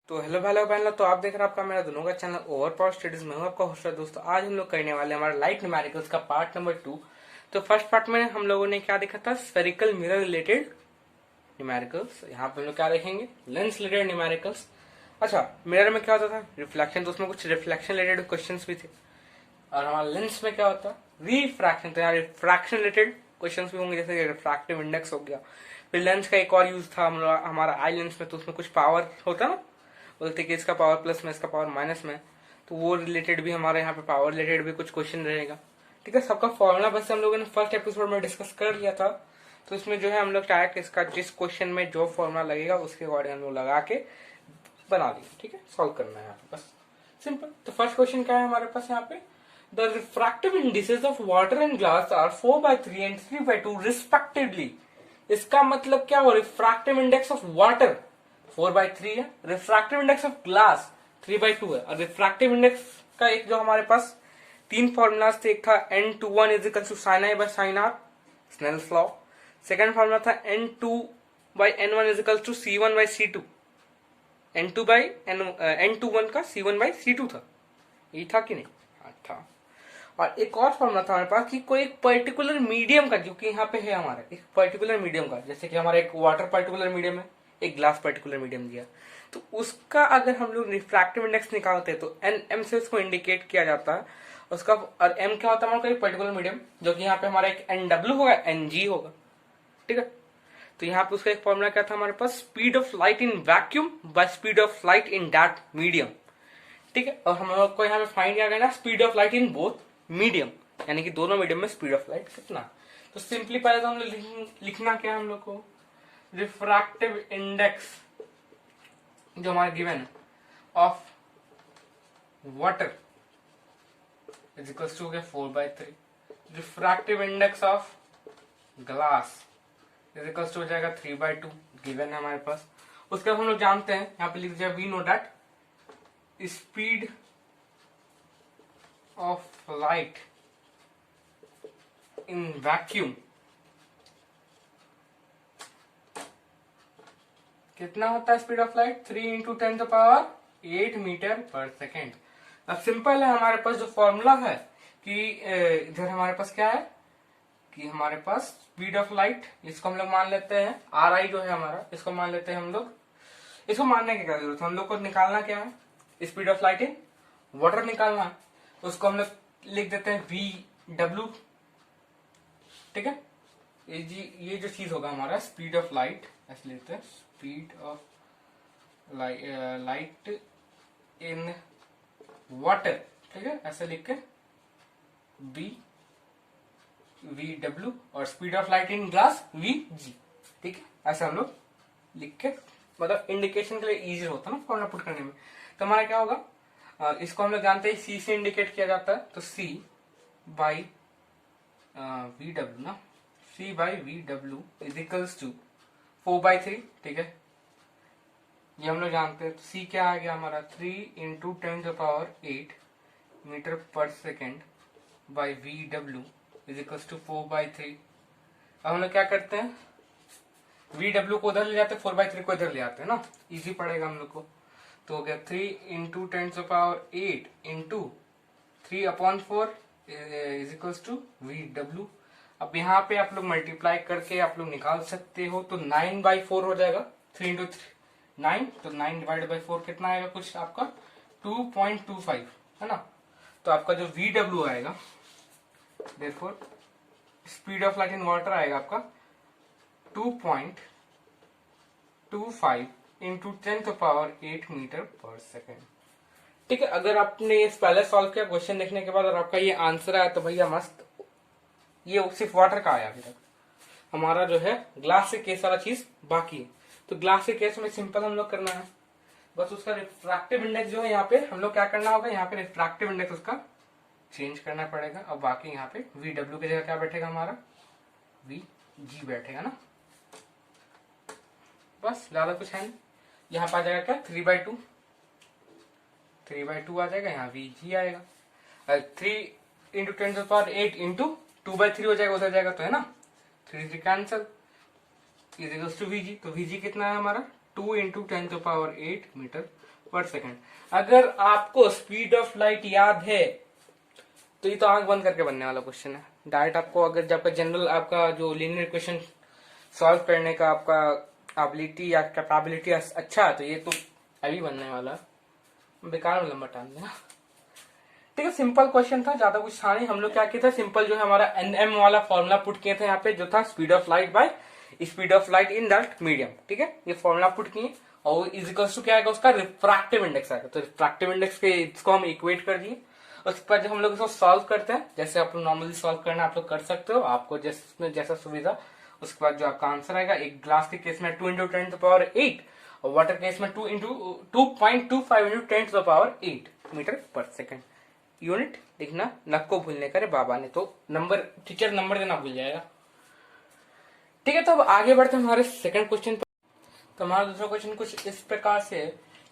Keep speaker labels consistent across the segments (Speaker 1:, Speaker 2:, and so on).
Speaker 1: तो hello hello पहला तो आप देख रहे हैं आपका मेरा दोनों का चैनल ओवर पावर स्टडीज में हूँ आपका होस्ट दोस्तों। आज हम लोग करने वाले हमारा लाइट न्यूमेरिकल्स का पार्ट नंबर 2। तो फर्स्ट पार्ट में हम लोगों ने क्या देखा था, स्फेरिकल मिरर रिलेटेड न्यूमेरिकल्स। यहाँ पे हम लोग क्या देखेंगे, लेंस रिलेटेड न्यूमेरिकल्स। अच्छा, मिरर में क्या होता था, रिफ्लेक्शन, तो उसमें कुछ रिफ्लेक्शन रिलेटेड क्वेश्चन भी थे। और हमारा लेंस में क्या होता है, रिफ्रैक्शन, तो यहाँ रिफ्रैक्शन रिलेटेड क्वेश्चन भी होंगे, जैसे रिफ्रैक्टिव इंडेक्स हो गया। फिर लेंस का एक और यूज था हमारा आई लेंस में, तो उसमें कुछ पावर होता ना, बोलते कि इसका पावर प्लस में इसका पावर माइनस में, तो वो रिलेटेड भी हमारे यहाँ पे पावर रिलेटेड भी कुछ क्वेश्चन रहेगा। ठीक है, सबका फॉर्मूला बस हम लोगों ने फर्स्ट एपिसोड में डिस्कस कर लिया था। तो इसमें जो है हम लोग डायरेक्ट इसका जिस क्वेश्चन में जो फॉर्मूला लगेगा उसके अकॉर्डिंग हम लोग लगा के बना दिए। ठीक है, सॉल्व करना है यहाँ पे बस सिंपल। तो फर्स्ट क्वेश्चन क्या है हमारे पास यहाँ पे, the refractive indices of water and glass are 4/3 and 3/2 respectively. इसका मतलब क्या हो, रिफ्रैक्टिव इंडेक्स ऑफ वाटर 4/3 है, रिफ्रैक्टिव इंडेक्स ऑफ ग्लास 3/2 है। और रिफ्रैक्टिव इंडेक्स का एक जो हमारे पास तीन फॉर्मूलाज थे, एक था n21 is equal to sine i by sine r, Snell's law. Second formula था n2/n1 is equal to c1/c2, n21 का c1/c2 था, ये था कि नहीं, हाँ था। और एक और फॉर्मूला था हमारे पास कि कोई एक पर्टिकुलर मीडियम का, जो कि यहाँ पे है हमारा एक पर्टिकुलर मीडियम का, जैसे कि हमारा एक वाटर पर्टिकुलर मीडियम है, एक ग्लास पर्टिकुलर मीडियम दिया, तो उसका अगर हम लोग रिफ्रैक्टिव इंडेक्स निकालते हैं तो एन एम से उसको इंडिकेट किया जाता है उसका। और एम क्या होता है हमारा, एक पर्टिकुलर मीडियम, जो कि यहाँ पे हमारा एक एन डब्ल्यू होगा, एन जी होगा। ठीक है, तो यहाँ पे उसका एक फॉर्मूला क्या था हमारे पास, speed of light in vacuum by speed of light in that medium. ठीक है, और हम लोग को यहाँ पे फाइंड किया गया ना, speed of light in both medium, यानी कि दोनों मीडियम में स्पीड ऑफ लाइट कितना। तो सिंपली पहले तो हम लोग लिखना क्या है हम लोग को, रिफ्रैक्टिव इंडेक्स जो हमारा गिवन है of water is equals to हो गया 4/3, refractive index of glass is equals to हो जाएगा 3/2, गिवन है हमारे पास। उसके बाद हम लोग जानते हैं, यहाँ पे लिख दिया we know that speed of light in vacuum कितना होता है, स्पीड ऑफ लाइट 3 × 10⁸ मीटर पर सेकेंड। अब सिंपल है, हमारे पास जो फॉर्मूला है कि इधर हमारे पास क्या है कि हमारे पास स्पीड ऑफ लाइट, इसको हम लोग मान लेते हैं आर आई जो है हमारा, इसको मान लेते हैं हम लोग। इसको मानने की क्या जरूरत है, हम लोग को निकालना क्या है, speed of light in water निकालना है। उसको हम लोग लिख देते हैं वी डब्ल्यू। ठीक है, ये जो चीज होगा हमारा स्पीड ऑफ लाइट, ऐसे लेते हैं speed of light in water. ठीक है, ऐसे लिख के वी डब्ल्यू, और speed of light in glass we जी। ठीक है, ऐसे हम लोग लिख के, मतलब इंडिकेशन के लिए इजी होता है ना फॉर्मूला पुट करने में। तो हमारा क्या होगा, इसको हम लोग जानते हैं सी से इंडिकेट किया जाता है, तो सी बाई वी डब्ल्यू ना, C by V W is equals to 4/3। ठीक है, ये हम लोग जानते हैं। तो सी क्या आ गया हमारा, 3 × 10⁸ मीटर पर second by V W is equals to 4/3। अब हम लोग क्या करते हैं, वी डब्ल्यू को उधर ले जाते हैं, 4/3 को इधर ले आते हैं ना, इजी पड़ेगा हम लोग को। तो हो गया 3 × 10⁸ into 3/4 is equals to v डब्ल्यू। अब यहाँ पे आप लोग मल्टीप्लाई करके आप लोग निकाल सकते हो, तो 9/4 हो जाएगा, 3 × 9, तो 9/4 कितना आएगा, कुछ आपका 2.25 है ना। तो आपका जो वी डब्ल्यू आएगा, therefore speed of light in water आएगा आपका 2.25 × 10⁸ मीटर पर सेकेंड। ठीक है, अगर आपने इस पहले सॉल्व किया क्वेश्चन देखने के बाद और आपका ये आंसर आया तो भैया मस्त। ये सिर्फ वाटर का आया, अभी तक हमारा जो है ग्लास से केस वाला चीज बाकी है। तो ग्लास के केस में सिंपल हम लोग करना है, बस उसका रिफ्रैक्टिव इंडेक्स जो है यहाँ पे हम लोग क्या करना होगा, यहाँ पे रिफ्रैक्टिव इंडेक्स उसका चेंज करना पड़ेगा। और बाकी यहाँ पे वी डब्ल्यू की जगह क्या बैठेगा हमारा, वी जी बैठेगा ना, बस ज्यादा कुछ है नहीं। यहाँ पे आ जाएगा क्या, 3/2 आ जाएगा, यहाँ वी जी आएगा, 3 × 10⁸ इंटू 2/3 हो जाएगा, उधर जाएगा तो है ना, 3 cancel is equals to v g. तो वीजी कितना है हमारा, 2 × 10⁸ मीटर पर सेकंड। अगर आपको स्पीड ऑफ लाइट याद है तो ये तो आंख बंद करके बनने वाला क्वेश्चन है। डायरेक्ट आपको अगर जब जनरल आपका जो लीनियर इक्वेशन सॉल्व करने का आपका एबिलिटी या कैपेबिलिटी अच्छा है तो ये तो अभी बनने वाला है। बेकार में लंबा टाइम देना। ठीक है, सिंपल क्वेश्चन था, ज्यादा कुछ था नहीं। हम लोग क्या किया था, सिंपल जो है हमारा एनएम वाला फॉर्मूला पुट किए थे यहाँ पे, जो था speed of light by speed of light in that medium. ठीक है, ये फॉर्मूला पुट किए और इज इक्वल टू क्या आएगा, उसका रिफ्रैक्टिव इंडेक्स आएगा। तो रिफ्रैक्टिव इंडेक्स के इसको हम इक्वेट कर दिए। उसके बाद जब हम लोग इसको सॉल्व करते हैं, जैसे आप लोग नॉर्मली सॉल्व करना आप लोग कर सकते हो, आपको जैसा सुविधा। उसके बाद जो आपका आंसर आएगा, एक ग्लास के केस में 2 × 10⁸ और वाटर केस में 2.25 × 10⁸ मीटर पर सेकंड। यूनिट लिखना नक को भूलने का रे बाबा ने, तो नंबर टीचर नंबर देना भूल जाएगा। ठीक है, तो अब आगे बढ़ते हैं हमारे सेकंड क्वेश्चन पर। तो हमारा दूसरा क्वेश्चन कुछ इस प्रकार से है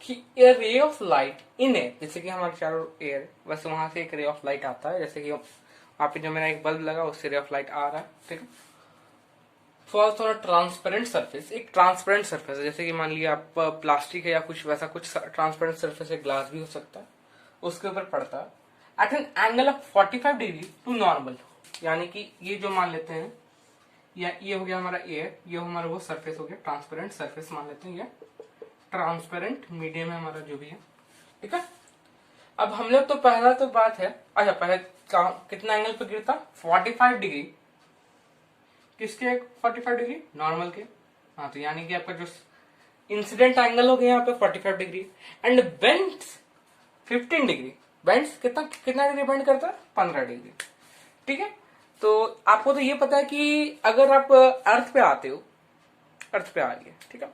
Speaker 1: कि ए रे ऑफ लाइट इन ए, जैसे कि हमारे चारों एयर, बस वहां से एक रे ऑफ लाइट आता है, जैसे कि वहां पे जो मेरा एक बल्ब लगा उससे रे ऑफ लाइट आ रहा है। ठीक है, falls on a transparent surface, एक ट्रांसपेरेंट सरफेस है, जैसे कि मान लिया आप प्लास्टिक है या कुछ वैसा कुछ ट्रांसपेरेंट सरफेस है, ग्लास भी हो सकता है, उसके ऊपर पड़ता है at an angle of 45 degree to normal. यानी कि ये जो मान लेते हैं, या ये हो गया हमारा एयर, ये हमारा वो सरफेस हो गया, ट्रांसपेरेंट सरफेस मान लेते हैं, ये ट्रांसपेरेंट मीडियम है हमारा जो भी है। ठीक है, अब हम लोग तो पहला तो बात है, अच्छा पहले कितना एंगल पे गिरता, 45 डिग्री, किसके 45 डिग्री, नॉर्मल के। हाँ, तो यानी कि आपका जो इंसिडेंट एंगल हो गया यहाँ पे 45 degree and bends 15 degree. Bends कितना डिग्री बेंड करता है, 15 डिग्री। ठीक है, तो आपको तो ये पता है कि अगर आप अर्थ पे आते हो, अर्थ पे आ गए, ठीक है,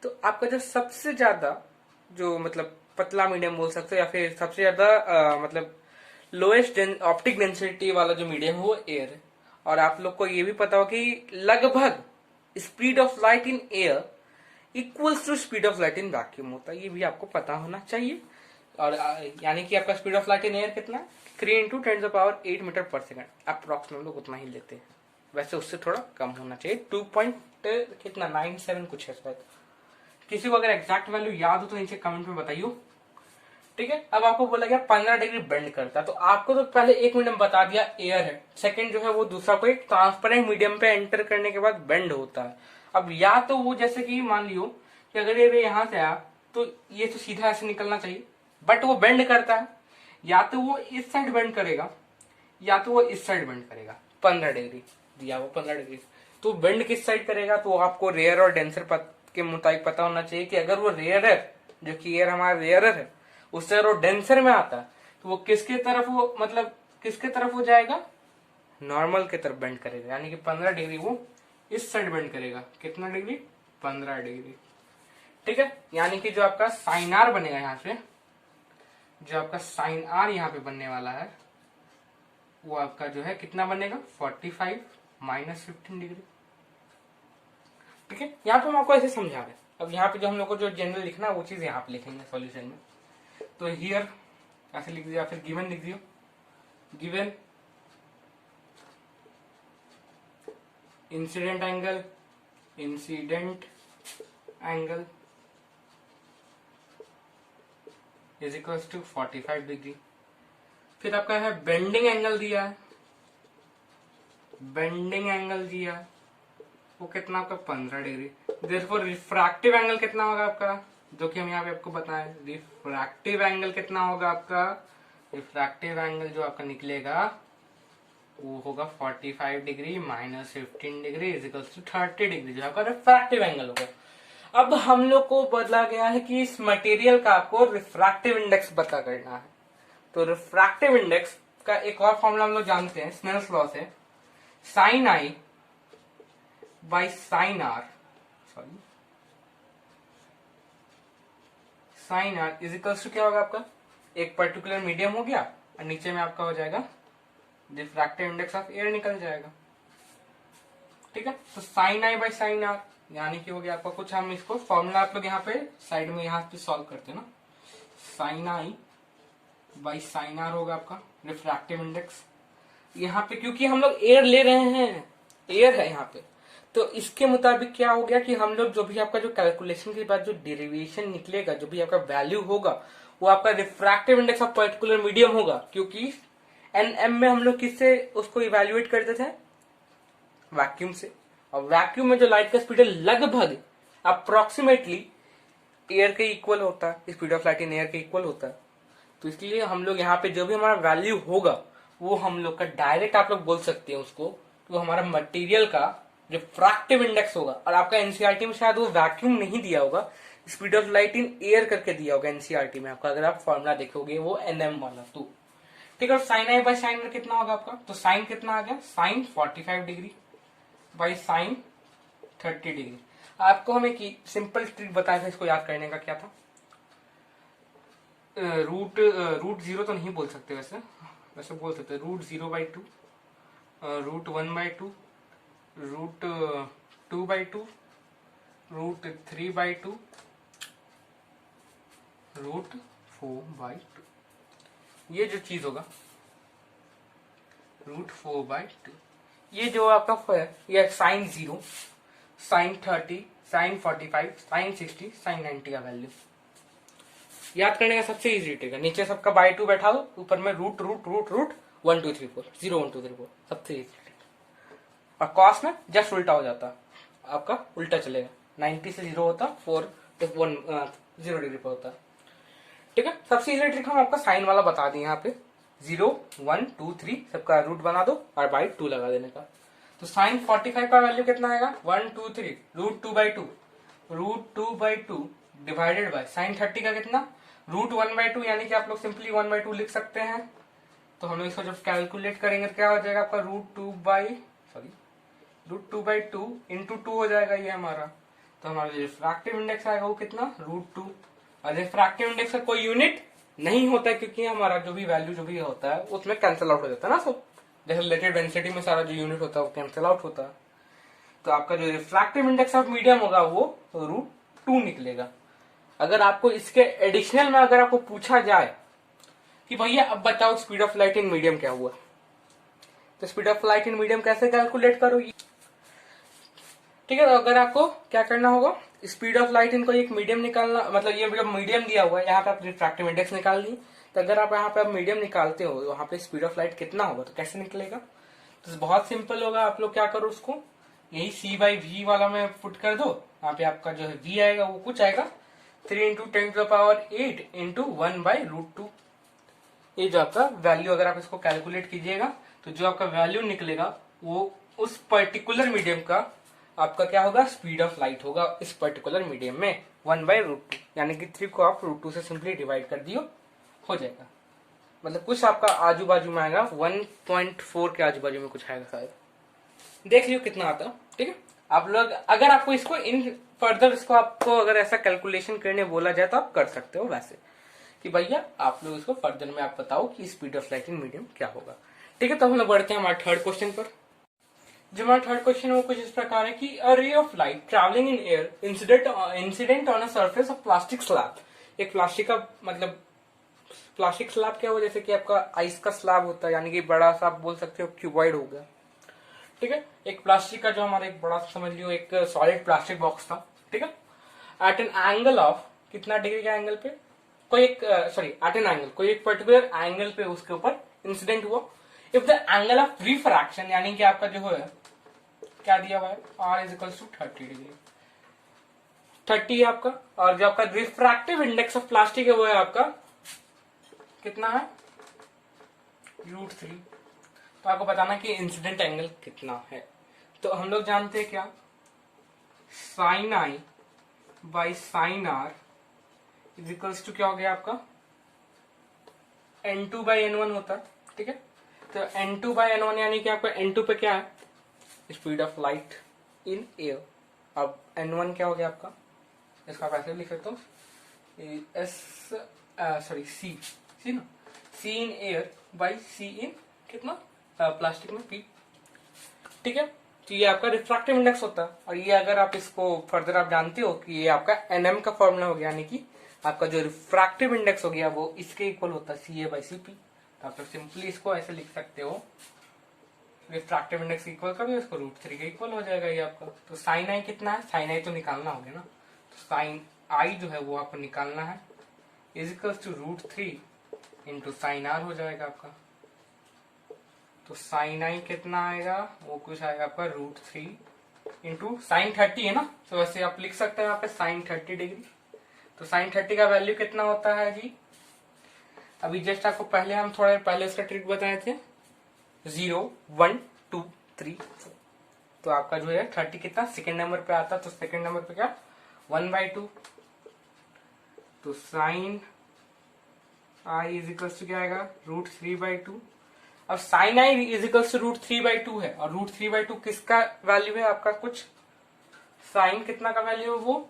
Speaker 1: तो आपका जो सबसे ज्यादा जो मतलब पतला मीडियम बोल सकते हो, या फिर सबसे ज्यादा मतलब लोएस्ट ऑप्टिक डेंसिटी वाला जो मीडियम है वो एयर है। और आप लोग को ये भी पता हो कि लगभग speed of light in air equals to speed of light in vacuum होता है, ये भी आपको पता होना चाहिए। और यानी कि आपका speed of light in air कितना है, 3 × 10⁸ मीटर पर सेकंड। अप्रोक्स हम लोग उतना ही लेते हैं, वैसे उससे थोड़ा कम होना चाहिए, 2.97 कुछ है शायद। किसी को अगर एग्जैक्ट वैल्यू याद हो तो नीचे कमेंट में बताइए। ठीक है, अब आपको बोला गया 15 डिग्री बेंड करता है, तो आपको तो पहले एक मीडियम बता दिया एयर है, सेकंड जो है वो दूसरा कोई ट्रांसपेरेंट मीडियम पे एंटर करने के बाद बेंड होता है। अब या तो वो जैसे कि मान लियो कि अगर ये यहां से आया तो ये तो सीधा ऐसे निकलना चाहिए, बट वो बेंड करता है, या तो वो इस साइड बेंड करेगा या तो वो इस साइड बेंड करेगा। 15 डिग्री दिया वो 15 डिग्री, तो बेंड किस साइड करेगा, तो आपको रेयर और डेंसर के मुताबिक पता होना चाहिए कि अगर वो रेयर है, जो कि एयर हमारा रेयर है, उससे अगर वो डेंसर में आता है तो वो किसके तरफ, वो मतलब किसके तरफ हो जाएगा, नॉर्मल के तरफ बेंड करेगा। यानी कि 15 डिग्री वो इस साइड बेंड करेगा। कितना डिग्री, 15 डिग्री। ठीक है, यानी कि जो आपका साइन आर बनेगा यहाँ से, जो आपका साइन आर यहाँ पे बनने वाला है वो आपका जो है कितना बनेगा, 45 माइनस 15 डिग्री। ठीक है, यहाँ पे हम आपको ऐसे समझा रहे हैं। अब यहाँ पे जो हम लोग को जो जनरल लिखना है वो चीज यहाँ पे लिखेंगे सॉल्यूशन में। तो हियर ऐसे लिख दिया, फिर गिवन लिख दियो, given incident angle is equals to 45 degree. फिर आपका है बेंडिंग एंगल दिया है, बेंडिंग एंगल दिया है वो कितना आपका 15 डिग्री। देयरफॉर रिफ्रैक्टिव एंगल कितना होगा आपका, जो कि हम यहाँ पे आपको बताएं, रिफ्रैक्टिव एंगल कितना होगा आपका, रिफ्रैक्टिव एंगल जो आपका निकलेगा वो होगा 45 degree minus 15 degree is equals to 30 degree, जो आपका रिफ्रैक्टिव एंगल होगा। अब हम लोग को बदला गया है कि इस मटेरियल का आपको रिफ्रैक्टिव इंडेक्स पता करना है। तो रिफ्रैक्टिव इंडेक्स का एक और फॉर्मूला हम लोग जानते हैं स्नेल्स लॉ से, sine i by sine r, sorry sine r is equals to क्या होगा आपका, एक पर्टिकुलर मीडियम हो गया और नीचे में आपका हो जाएगा रिफ्रैक्टिव इंडेक्स ऑफ एयर निकल जाएगा। ठीक है, तो sine i by sine r यानी कि हो गया आपका कुछ, हम इसको फॉर्मूला आप लोग यहाँ पे साइड में यहाँ पे सॉल्व करते हैं ना, sine i by sine r होगा आपका रिफ्रैक्टिव इंडेक्स। यहाँ पे क्योंकि हम लोग एयर ले रहे हैं, एयर है यहाँ पे, तो इसके मुताबिक क्या हो गया कि हम लोग जो भी आपका जो कैलकुलेशन के बाद जो डेरिवेशन निकलेगा, जो भी आपका वैल्यू होगा, वो आपका refractive index of particular medium होगा, क्योंकि एनएम में हम लोग किससे उसको इवेल्युएट करते थे, वैक्यूम से। और वैक्यूम में जो लाइट का स्पीड है लगभग अप्रोक्सीमेटली एयर के इक्वल होता है, speed of light in air के इक्वल होता है। तो इसलिए हम लोग यहाँ पे जो भी हमारा वैल्यू होगा वो हम लोग का डायरेक्ट आप लोग बोल सकते हैं उसको, तो हमारा मटेरियल का रिफ्रैक्टिव इंडेक्स होगा। और आपका एनसीईआरटी में शायद वो वैक्यूम नहीं दिया होगा, speed of light in air करके दिया होगा एनसीईआरटी में आपका, अगर आप फॉर्मूला देखोगे वो एनएम वाला। तो ठीक है, साइन आई बाई साइन कितना होगा आपका, तो साइन कितना आ गया, sine 45 degree by sine 30 degree. आपको हम एक सिंपल ट्रिक बताया था इसको याद करने का, क्या था, रूट जीरो तो नहीं बोल सकते, वैसे बोल सकते root 0/2, root 1/2, root 2/2, root 3/2, root 4/2। ये जो चीज होगा रूट 4/2, ये जो आपका है ये sine 0, sine 30, sine 45, sine 60, sine 90 का वैल्यू याद करने का सबसे इजी ट्रिक है। नीचे सबका बाय 2 बैठा दो, ऊपर में रूट रूट रूट रूट 1 2 3 4 0 1 2 3 4, सबसे इजी ट्रिक। और कॉस में जस्ट उल्टा हो जाता, आपका उल्टा चलेगा, 90 से 0 होता, 4 1 0 डिग्री पर होता। ठीक है, सबसे इजी ट्रिक हम आपका साइन वाला बता दिए, यहाँ पे 0 1 2 3 सबका रूट बना दो और बाई 2 लगा देने का। तो साइन 45 का वैल्यू कितना आएगा, 1 2 3 root 2/2, root 2/2 divided by sine 30 का कितना, रूट 1/2, यानी कि आप लोग सिंपली 1/2 लिख सकते हैं। तो हम लोग इसको जब कैलकुलेट करेंगे तो क्या हो जाएगा आपका, रूट 2/2 इंटू 2 हो जाएगा ये हमारा। तो हमारा जो रिफ्रैक्टिव इंडेक्स आएगा वो कितना, रूट 2। और रिफ्रैक्टिव इंडेक्स का कोई यूनिट नहीं होता है, क्योंकि हमारा जो भी वैल्यू जो भी होता है उसमें कैंसिल आउट हो जाता है ना सब, जैसे रिलेटेड डेंसिटी में सारा जो यूनिट होता है वो कैंसिल आउट होता है। तो आपका जो रिफ्रैक्टिव इंडेक्स ऑफ मीडियम होगा वो रूट 2 निकलेगा। अगर आपको इसके एडिशनल में अगर आपको पूछा जाए कि भैया अब बताओ speed of light in medium क्या हुआ, तो speed of light in medium कैसे कैलकुलेट करोगी। ठीक है, तो अगर आपको क्या करना होगा, स्पीड ऑफ लाइट इनको एक मीडियम निकालना, मतलब ये जब मीडियम दिया हुआ है यहाँ पे आप रिफ्रैक्टिव इंडेक्स निकाल ली, तो अगर आप यहाँ पे आप मीडियम निकालते हो वहां पे स्पीड ऑफ लाइट कितना होगा, तो कैसे निकलेगा, तो बहुत सिंपल होगा। आप लोग क्या करो, उसको यही c/v वाला में पुट कर दो, यहाँ पे आपका जो है v आएगा वो कुछ आएगा 3 × 10⁸ इंटू 1/√2। ये जो आपका वैल्यू अगर आप इसको कैलकुलेट कीजिएगा तो जो आपका वैल्यू निकलेगा वो उस पर्टिकुलर मीडियम का आपका क्या होगा, स्पीड ऑफ लाइट होगा इस पर्टिकुलर मीडियम में 1/√2, यानी कि 3 को आप √2 से सिंपली डिवाइड कर दियो, हो जाएगा। मतलब कुछ आपका आजू बाजू में आएगा 1.4 के आजू बाजू में कुछ आएगा शायद, देख लियो कितना आता है। ठीक है, आप लोग अगर आपको इसको इन फर्दर इसको आपको अगर ऐसा कैलकुलेशन करने बोला जाए तो आप कर सकते हो वैसे, कि भैया आप लोग इसको फर्दर में आप बताओ कि speed of light in medium क्या होगा। ठीक है, तो हम लोग बढ़ते हैं हमारे थर्ड क्वेश्चन पर। जो हमारा थर्ड क्वेश्चन है वो कुछ इस प्रकार है कि a ray of light travelling in air incident on a surface of plastic slab. एक प्लास्टिक का मतलब प्लास्टिक स्लैब क्या हो, जैसे कि आपका आइस का स्लैब होता है, यानी कि बड़ा सा आप बोल सकते हो क्यूबॉइड हो गया। ठीक है, एक प्लास्टिक का जो हमारा एक बड़ा समझ लियो एक सॉलिड प्लास्टिक बॉक्स था। ठीक है, एट एन एंगल ऑफ कितना डिग्री के एंगल पे कोई एक एट एन एंगल कोई एक पर्टिकुलर एंगल पे उसके ऊपर इंसिडेंट हुआ। If the angle of refraction, यानी कि आपका जो है क्या दिया हुआ है, R = 30 डिग्री, 30 है आपका। और जो आपका रिफ्रैक्टिव इंडेक्स ऑफ प्लास्टिक है वो है आपका कितना है, √3। तो आपको बताना कि इंसिडेंट एंगल कितना है। तो हम लोग जानते हैं क्या, sine I by sine R is equals to क्या हो गया आपका N2/N1 होता है। ठीक है, तो N2/N1 यानी कि आपका N2 पे क्या है, speed of light in air. अब N1 क्या हो गया आपका, इसका पैसे लिख सकता हूँ सी ना, C in air by C इन कितना प्लास्टिक में P। ठीक है, तो ये आपका रिफ्रैक्टिव इंडेक्स होता है। और ये अगर आप इसको फर्दर आप जानते हो कि ये आपका NM का फॉर्मूला हो गया, यानी कि आपका जो रिफ्रैक्टिव इंडेक्स हो गया वो इसके इक्वल होता है CA/CP। तो आप लोग सिंपली इसको ऐसे लिख सकते हो रिफ्रैक्टिव इंडेक्स इक्वल कर दो इसको, √3 के इक्वल हो जाएगा ये आपका। तो साइन आई कितना है, साइन आई तो निकालना हो गया ना, तो साइन आई जो है वो आपको निकालना है, is equals to √3 into sine r हो जाएगा आपका। तो साइन आई कितना आएगा, वो कुछ आएगा आपका √3 इंटू साइन 30 है ना, तो वैसे आप लिख सकते हैं यहाँ पे साइन 30 डिग्री। तो साइन 30 का वैल्यू कितना होता है जी, अभी जस्ट आपको पहले हम थोड़ा पहले उसका ट्रिक बताए थे, 0 1 2 3, तो आपका जो है 30 कितना सेकेंड नंबर पे आता, तो सेकेंड नंबर पे क्या 1/2, तो sine i is equals to क्या आएगा √3/2। अब sine i is equals to √3/2 है, और √3/2 किसका वैल्यू है आपका, कुछ साइन कितना का वैल्यू है वो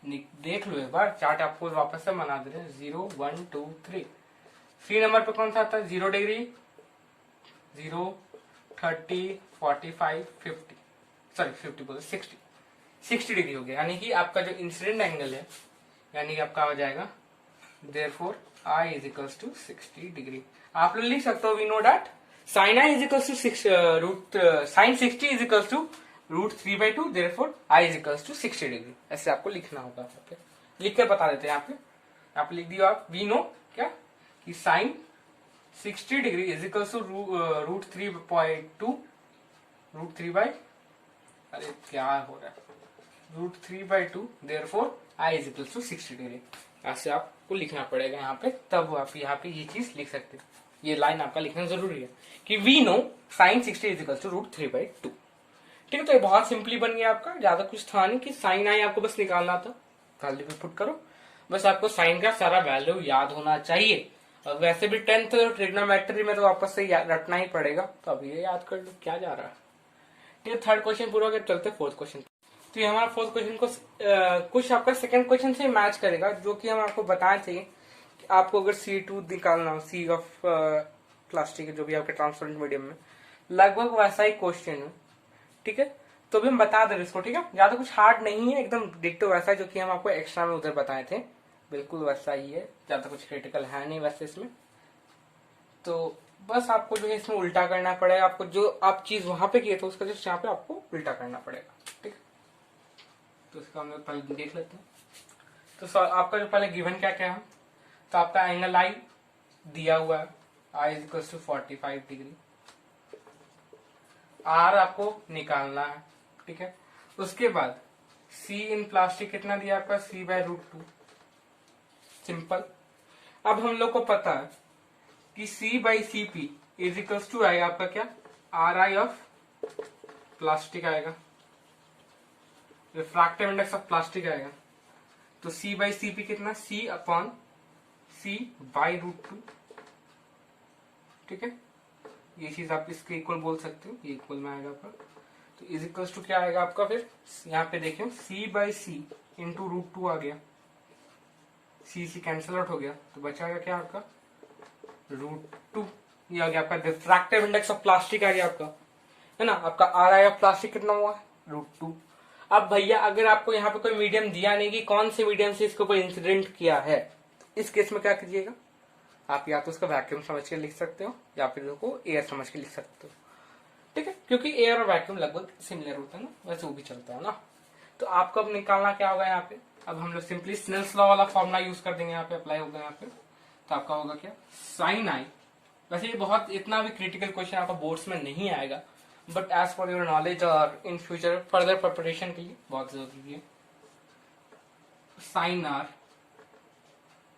Speaker 1: देख लो एक बार, चार्ट आपको वापस से बना दे रहे हैं, 0 1 2 3, 3 नंबर पे कौन सा आता है 0 डिग्री, 0 30 45 50, सॉरी 50 बोले 60 डिग्री हो गया, यानी कि आपका जो इंसिडेंट एंगल है यानी कि आपका आ जाएगा therefore I is equals to 60 degree. आप लोग लिख सकते हो, we know that sine i is equals to sine 60 is equals to √3/2, therefore I is equals to 60 degree, ऐसे आपको लिखना होगा। लिख कर बता देते हैं यहाँ पे लिख दिया आप, वी नो क्या कि sine 60 degree is equals to √3/2 √3 अरे क्या हो रहा है √3/2, therefore I is equals to 60 degree, ऐसे आपको लिखना पड़ेगा यहाँ पे, तब आप यहाँ पे ये चीज लिख सकते हैं। ये लाइन आपका लिखना जरूरी है कि we know sine 60 is equals to √3/2। ठीक है, तो ये बहुत सिंपली बन गया आपका, ज्यादा कुछ था नहीं कि साइन आई आपको बस निकालना था, वैल्यू पे पुट करो, बस आपको साइन का सारा वैल्यू याद होना चाहिए। और वैसे भी 10th ट्रिग्नोमेट्री में तो वापस से रटना ही पड़ेगा, तो अब ये याद कर लो क्या जा रहा है। ठीक है, थर्ड क्वेश्चन पूरा कर, चलते फोर्थ क्वेश्चन। तो ये हमारा फोर्थ क्वेश्चन को कुछ आपका सेकंड क्वेश्चन से मैच करेगा, जो कि हम आपको बताए थे कि आपको अगर C2 निकालना हो, सी ऑफ प्लास्टिक जो भी आपके ट्रांसपेरेंट मीडियम में, लगभग वैसा ही क्वेश्चन है। ठीक है, तो भी हम बता दे रहे इसको, ठीक है, ज्यादा कुछ हार्ड नहीं है, एकदम डिक्टो वैसा जो कि हम आपको एक्स्ट्रा में उधर बताए थे, बिल्कुल वैसा ही है, ज्यादा कुछ क्रिटिकल है नहीं वैसे इसमें। तो बस आपको जो है इसमें उल्टा करना पड़ेगा, आपको जो आप चीज वहां पे किए थे उसका जो यहाँ पे आपको उल्टा करना पड़ेगा। ठीक है, तो इसका हम लोग पहले देख लेते हैं। तो आपका जो पहले गिवन क्या क्या है, तो आपका एंगल आई दिया हुआ है, I is equal to 45 degree, R आपको निकालना है। ठीक है, उसके बाद सी इन प्लास्टिक कितना दिया आपका, C/√2, सिंपल। अब हम लोग को पता है कि C/CP इज इक्वल टू आएगा आपका क्या, RI ऑफ प्लास्टिक आएगा, रिफ्रैक्टिव इंडेक्स ऑफ प्लास्टिक आएगा। तो C/CP कितना, C/√2। ठीक है, ये चीज आप इसके इक्वल बोल सकते हो, ये इक्वल में आएगा आपका। तो इज इक्वल टू क्या आएगा आपका, फिर यहाँ पे देखियो C/C इंटू √2 आ गया, C कैंसिल आउट हो गया, तो बचाएगा क्या आपका √2, ये आ गया आपका रिफ्रैक्टिव इंडेक्स ऑफ प्लास्टिक आ गया आपका, है ना। आपका RI ऑफ प्लास्टिक कितना हुआ, √2। अब भैया अगर आपको यहाँ पे कोई मीडियम दिया नहीं कि कौन से मीडियम से इसको कोई इंसिडेंट किया है, तो इस केस में क्या कीजिएगा, आप या तो उसका वैक्यूम समझ के लिख सकते हो या फिर उसको एयर समझ के लिख सकते हो। ठीक है, क्योंकि एयर और वैक्यूम लगभग सिमिलर होता है ना, वैसे वो भी चलता है ना। तो आपको अब निकालना क्या होगा यहाँ पे, अब हम लोग सिंपली स्नेल्स लॉ वाला फॉर्मूला यूज कर देंगे, यहाँ पे अप्लाई होगा यहाँ पे। तो आपका होगा क्या, साइन आई, वैसे ये बहुत इतना भी क्रिटिकल क्वेश्चन आपका बोर्ड्स में नहीं आएगा, but as for your knowledge और इन फ्यूचर फर्दर प्रिपरेशन के लिए बहुत जरूरी है। Sine r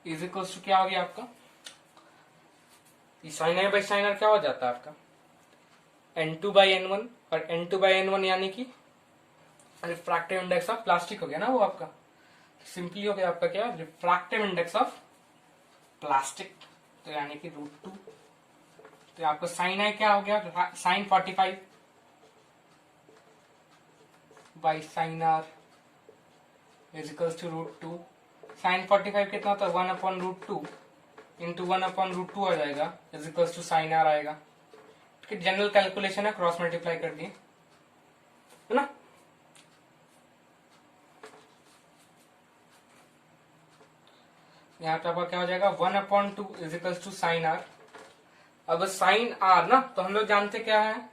Speaker 1: is equal to क्या हो गया आपका, sine i by sine r क्या हो जाता है आपका N2/N1, और N2/N1 यानी कि रिफ्रैक्टिव इंडेक्स ऑफ प्लास्टिक हो गया ना वो आपका, सिंपली हो गया आपका क्या, रिफ्रैक्टिव इंडेक्स ऑफ प्लास्टिक, तो यानी कि √2। तो आपका साइन आई क्या हो गया, sine 45 by sine r is equals to √2। Sine 45 कितना होता है, 1/√2 इंटू 1/√2 आ जाएगा, is equals to sine r आएगा। जनरल कैलकुलेशन है, क्रॉस मल्टीप्लाई कर दिए, है ना। यहाँ पे आपका क्या हो जाएगा, 1/2 is equals to sine r, अब साइन आर ना, तो हम लोग जानते क्या है,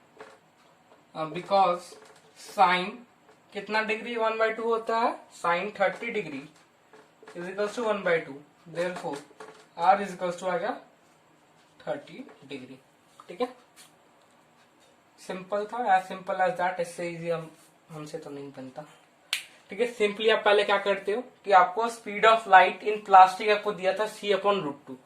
Speaker 1: बिकॉज साइन कितना डिग्री 1/2 होता है, sine 30 degree is equals to 1/2, therefore R is equals to आ गया 30 डिग्री। ठीक है, सिंपल था, एज सिंपल एज दैट, इससे इजी हमसे तो नहीं बनता। ठीक है, सिंपली आप पहले क्या करते हो कि आपको speed of light in plastic आपको दिया था c/√2,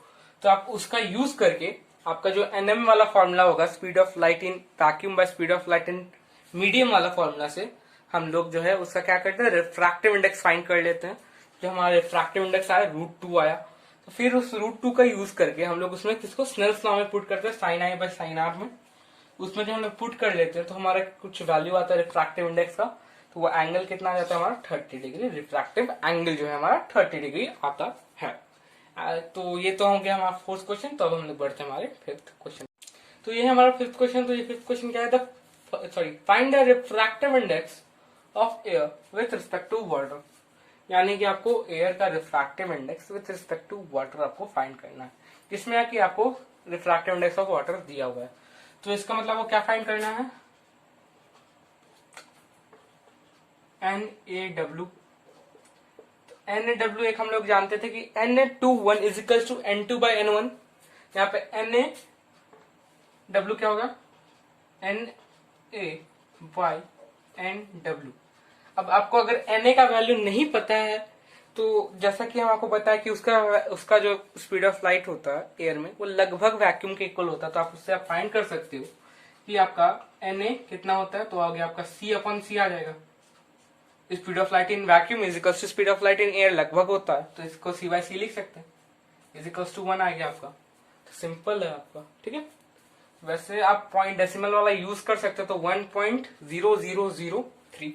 Speaker 1: तो आप उसका यूज करके आपका जो nm वाला फॉर्मूला होगा, speed of light in vacuum by speed of light in medium वाला फॉर्मूला से हम लोग जो है उसका क्या करते हैं, रिफ्रैक्टिव इंडेक्स फाइंड कर लेते हैं। जो हमारा रिफ्रैक्टिव इंडेक्स आया √2 आया, तो फिर उस √2 का यूज करके हम लोग उसमें किसको स्नेल्स लॉ में पुट करते हैं, sine i by sine r में, उसमें जो हम लोग पुट कर लेते हैं तो हमारा कुछ वैल्यू आता है रिफ्रैक्टिव इंडेक्स का, तो वो एंगल कितना आ जाता है हमारा 30 डिग्री, रिफ्रैक्टिव एंगल जो है हमारा 30 डिग्री आता है। तो ये तो हो गया हमारा फोर्थ क्वेश्चन। तो अब हम लोग बढ़ते हैं हमारे फिफ्थ क्वेश्चन। तो ये है हमारा फिफ्थ क्वेश्चन। तो ये फिफ्थ क्वेश्चन क्या है, find the refractive index of air with respect to water, यानी कि आपको एयर का refractive index with respect to water आपको फाइंड करना है, जिसमें कि आपको रिफ्रैक्टिव इंडेक्स ऑफ वाटर दिया हुआ है। तो इसका मतलब वो क्या फाइंड करना है, NaW। NaW एक हम लोग जानते थे कि Na21 is equal to N2 by N1। यहाँ पे NaW क्या होगा, Na बाई NW। अब आपको अगर Na का वैल्यू नहीं पता है, तो जैसा कि हम आपको बताया कि उसका जो स्पीड ऑफ लाइट होता है एयर में वो लगभग वैक्यूम के इक्वल होता है, तो आप उससे आप फाइंड कर सकते हो कि आपका Na कितना होता है, तो आगे आपका C/C आ जाएगा। Speed of light in vacuum is equal to speed of light in air लगभग होता है, तो इसको C/C लिख सकते हैं, इज इक्वल टू 1 आ गया आपका। तो सिंपल है आपका। ठीक है, वैसे आप पॉइंट डेसिमल वाला यूज कर सकते हो, तो 1.0003,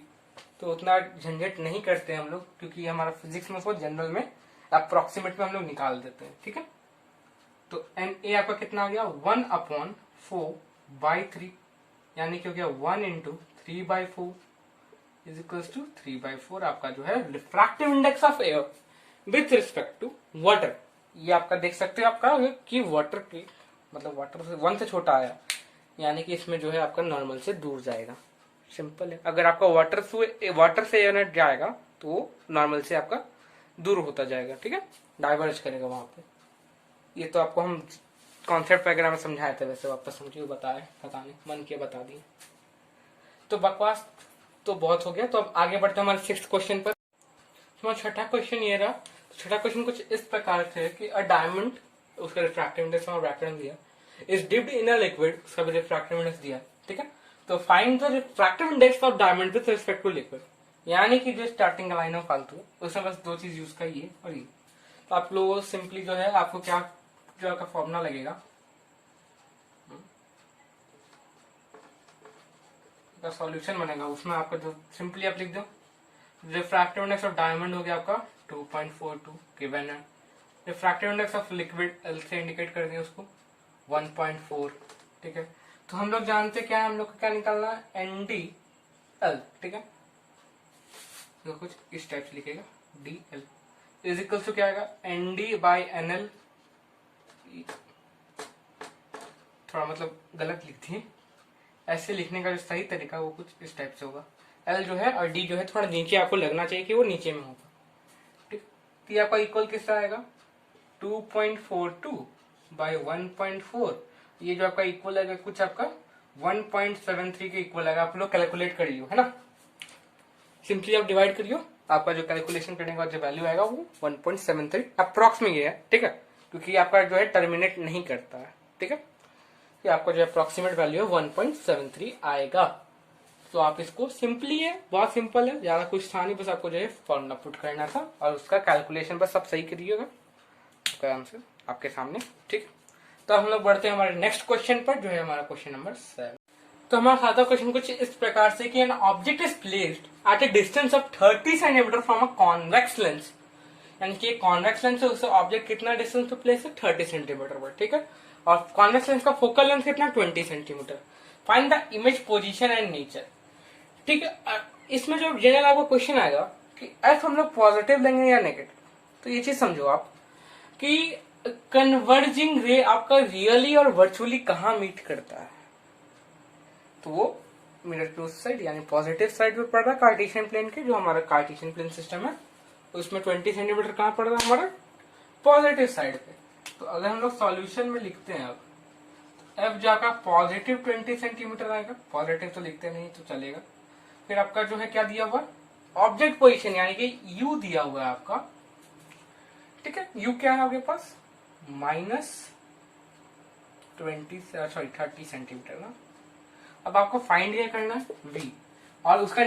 Speaker 1: तो उतना झंझट नहीं करते हम लोग, क्योंकि हमारा फिजिक्स में जनरल में अप्रोक्सीमेट में हम लोग निकाल देते हैं। ठीक है, तो Na आपका कितना आ गया, 1/4/3, यानी कि हो गया 1 × 3/4 इज इक्वल टू 3/4 आपका जो है refractive index of air with respect to water. ये आपका देख सकते हो आपका कि वाटर की मतलब वाटर से 1 से छोटा आया, यानी कि इसमें जो है आपका नॉर्मल से दूर जाएगा। सिंपल है, अगर आपका वाटर से एयर जाएगा तो नॉर्मल से आपका दूर होता जाएगा। ठीक है, डाइवर्ज करेगा वहां पे। ये तो आपको हम कॉन्सेप्ट वगैरह में समझाए थे, वैसे वापस समझिए बताए, पता नहीं मन किया बता दिए। तो बकवास तो बहुत हो गया। तो अब आगे बढ़ते हैं हमारे 6th क्वेश्चन पर। हमारा छठा क्वेश्चन ये रहा। छठा क्वेश्चन कुछ इस प्रकार से कि अ डायमंड, उसका रिफ्रैक्टिव इंडेक्स हमारा व्याकरण दिया, is dipped in a liquid, उसका भी रिफ्रैक्टिव इंडेक्स दिया। ठीक है, तो find the refractive index of diamond with respect to liquid, यानी कि जो स्टार्टिंग का लाइन है फालतू है, उसमें बस 2 चीज यूज का, ये और ये। तो आप लोग सिंपली जो है आपको क्या जो आपका फॉर्मूला लगेगा, का सॉल्यूशन बनेगा, उसमें आपका जो सिंपली आप लिख दो रिफ्रैक्टिव इंडेक्स ऑफ डायमंड हो गया आपका 2.42 गिवन है। Refractive index of liquid L से इंडिकेट कर दिया उसको 1.4। ठीक है, तो हम लोग जानते क्या है, हम लोग को क्या निकालना है, NdL। ठीक है, तो कुछ इस टाइप से लिखेगा DL इज इक्वल टू क्या आएगा, ND/NL। थोड़ा मतलब गलत लिख दिए, ऐसे लिखने का जो सही तरीका वो कुछ इस टाइप से होगा। L जो है और D जो है थोड़ा नीचे आपको लगना चाहिए कि वो नीचे में होगा। ठीक, तो ये आपका इक्वल किसका आएगा, 2.42/1.4। ये जो आपका इक्वल आएगा कुछ आपका 1.73 के इक्वल आएगा। आप लोग कैलकुलेट करियो, है ना, सिंपली आप डिवाइड करियो, आपका जो कैलकुलेशन करने का जो वैल्यू आएगा वो 1.73 अप्रॉक्स में ये है। ठीक है, क्योंकि आपका जो है टर्मिनेट नहीं करता है। ठीक है, कि आपका जो अप्रोक्सीमेट वैल्यू है 1.73 आएगा। तो आप इसको सिंपली है, बहुत सिंपल है, ज्यादा कुछ था नहीं, बस आपको जो है फॉर्मूला पुट करना था और उसका कैलकुलेशन बस सब सही करिएगा, उसका आंसर आपके सामने। ठीक, तो हम लोग बढ़ते हैं हमारे नेक्स्ट क्वेश्चन पर, जो है हमारा क्वेश्चन नंबर 7। तो हमारा 7वां क्वेश्चन कुछ इस प्रकार से कि an object is placed at a distance of 30 centimetre from a convex lens, यानी कि कॉन्वेक्स लेंस है, उससे ऑब्जेक्ट कितना डिस्टेंस पे प्लेस है, 30 सेंटीमीटर पर। ठीक है, और कॉन्वेक्स लेंस का फोकल लेंथ कितना, 20 centimetre. Find the image position and nature. ठीक है, इसमें जो जनरल आपको क्वेश्चन आएगा कि एफ हम लोग पॉजिटिव लेंगे या नेगेटिव, तो ये चीज समझो आप कि कन्वर्जिंग रे आपका रियली और वर्चुअली कहाँ मीट करता है? तो वो मिरर की उस साइड यानी पॉजिटिव साइड पे पड़ रहा है कार्टेशियन प्लेन के, जो हमारा कार्टेशियन प्लेन सिस्टम है उसमें 20 सेंटीमीटर कहाँ पड़ रहा है हमारा? पॉजिटिव साइड पे। तो अगर हम लोग सॉल्यूशन में लिखते हैं अब एफ जाकर पॉजिटिव 20 सेंटीमीटर आएगा, पॉजिटिव तो लिखते नहीं तो चलेगा। फिर आपका जो है क्या दिया हुआ, ऑब्जेक्ट पोजीशन यानी कि यू दिया हुआ है आपका, ठीक है। यू क्या है आपके पास? -30 सेंटीमीटर ना। अब आपको फाइंड क्या करना है? v, और उसका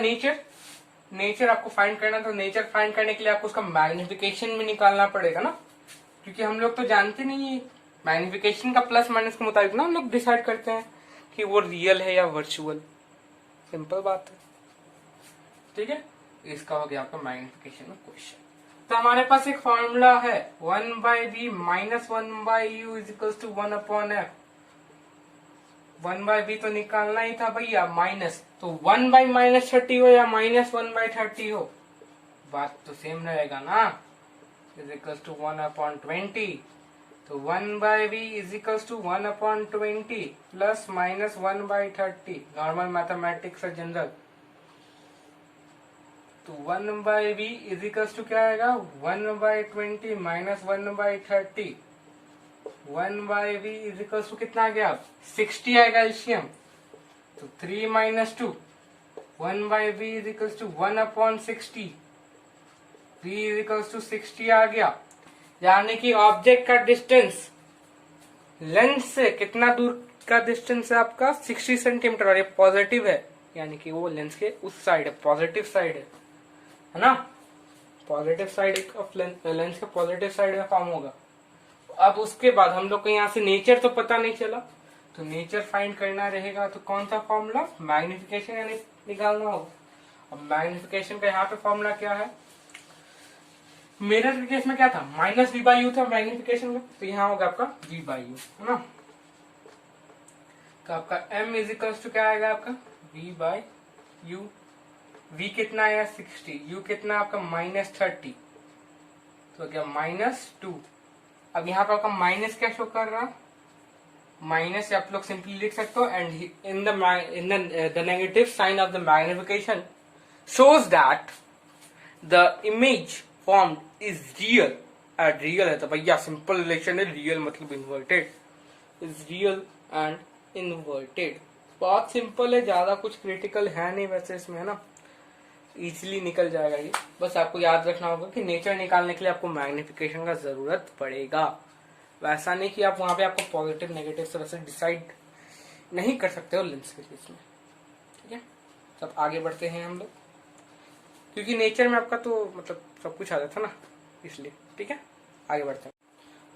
Speaker 1: नेचर आपको फाइंड करना है। तो नेचर फाइंड करने के लिए आपको उसका मैग्निफिकेशन भी निकालना पड़ेगा ना, क्योंकि हम लोग तो जानते नहीं है मैग्निफिकेशन का प्लस माइनस के मुताबिक ना हम लोग डिसाइड करते हैं कि वो रियल है या वर्चुअल। सिंपल बात है, ठीक है। इसका हो गया आपका मैग्निफिकेशन में क्वेश्चन। तो हमारे पास एक फॉर्मूला है 1/v minus 1/u is equal to 1/f। 1/v तो निकालना ही था भैया, माइनस तो 1/-30 हो या -1/30 हो, बात तो सेम रहेगा ना, इज इक्वल टू 1/20। तो 1/v is equal to 1/20 plus minus 1/30, normal mathematics है जनरल। तो 1/v इज इक्वल टू क्या आएगा? 1/20 minus 1/30। 1/v is equal to कितना आ गया? 60 आएगा एलसीएम। तो 3 minus 2, 1/v is equal to 1/60। v is equal to 60 आ गया, यानी कि ऑब्जेक्ट का डिस्टेंस लेंस से कितना दूर का डिस्टेंस है आपका? 60 सेंटीमीटर, और ये पॉजिटिव है यानी कि वो लेंस के उस साइड है, पॉजिटिव साइड है ना। पॉजिटिव साइड ऑफ लेंस के पॉजिटिव साइड में फॉर्म होगा। अब उसके बाद हम लोग को यहाँ से नेचर तो पता नहीं चला, तो नेचर फाइंड करना रहेगा। तो कौन सा फॉर्मूला? मैग्निफिकेशन यानी निकालना होगा। अब मैग्निफिकेशन का यहाँ पे फॉर्मूला क्या है? मिरर के केस में क्या था? -v/u था मैग्निफिकेशन में, तो यहाँ होगा आपका v/u, है ना। तो आपका m इज इक्वल टू क्या आएगा आपका? v/u। v कितना आया? 60। u कितना आपका? -30, तो क्या? -2। अब यहाँ पर आपका माइनस क्या शो कर रहा? माइनस आप लोग सिंपली लिख सकते हो, and in the negative sign of the magnification shows that the image formed is real। Real है तो भैया सिंपल रिलेशन है, रियल मतलब inverted, is real and inverted. बहुत सिंपल है, ज्यादा कुछ क्रिटिकल है नहीं वैसे इसमें, है ना, इजीली निकल जाएगा ये। बस आपको याद रखना होगा कि नेचर निकालने के लिए आपको मैग्निफिकेशन का जरूरत पड़ेगा। वैसा नहीं कि आप वहां पे आपको पॉजिटिव नेगेटिव से वैसे डिसाइड नहीं कर सकते हो लेंस के केस में, ठीक है। सब आगे बढ़ते हैं हम लोग, क्योंकि नेचर में आपका तो मतलब सब कुछ आ जाता ना, इसलिए, ठीक है। आगे बढ़ते हैं।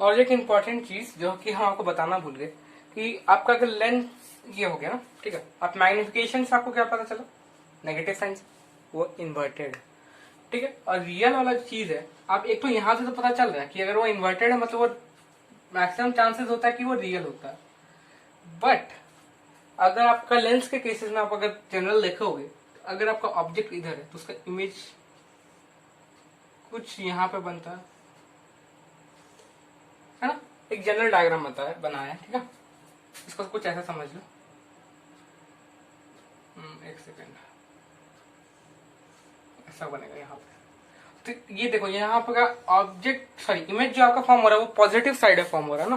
Speaker 1: और एक इम्पॉर्टेंट चीज जो कि हम आपको बताना भूल गए कि आपका अगर लेंस ये हो गया ना, ठीक है, आप मैग्निफिकेशन से आपको क्या पता चला? नेगेटिव साइन से वो इन्वर्टेड, ठीक है। और रियल वाला चीज है, आप एक तो यहां से तो पता चल रहा है कि अगर वो इन्वर्टेड है मतलब वो मैक्सिमम चांसेस होता है कि वो रियल होता है। बट अगर आपका लेंस के केसेस में आप अगर जनरल देखोगे, अगर आपका ऑब्जेक्ट इधर है तो उसका इमेज कुछ यहाँ पे बनता है ना, एक जनरल डायग्राम बनाया है, ठीक है। इसको कुछ ऐसा समझ लो, एक सेकेंड, ऐसा बनेगा यहाँ पे। तो ये देखो यहाँ पे ऑब्जेक्ट सॉरी इमेज जो आपका फॉर्म हो रहा है वो पॉजिटिव साइड है फॉर्म हो रहा है ना।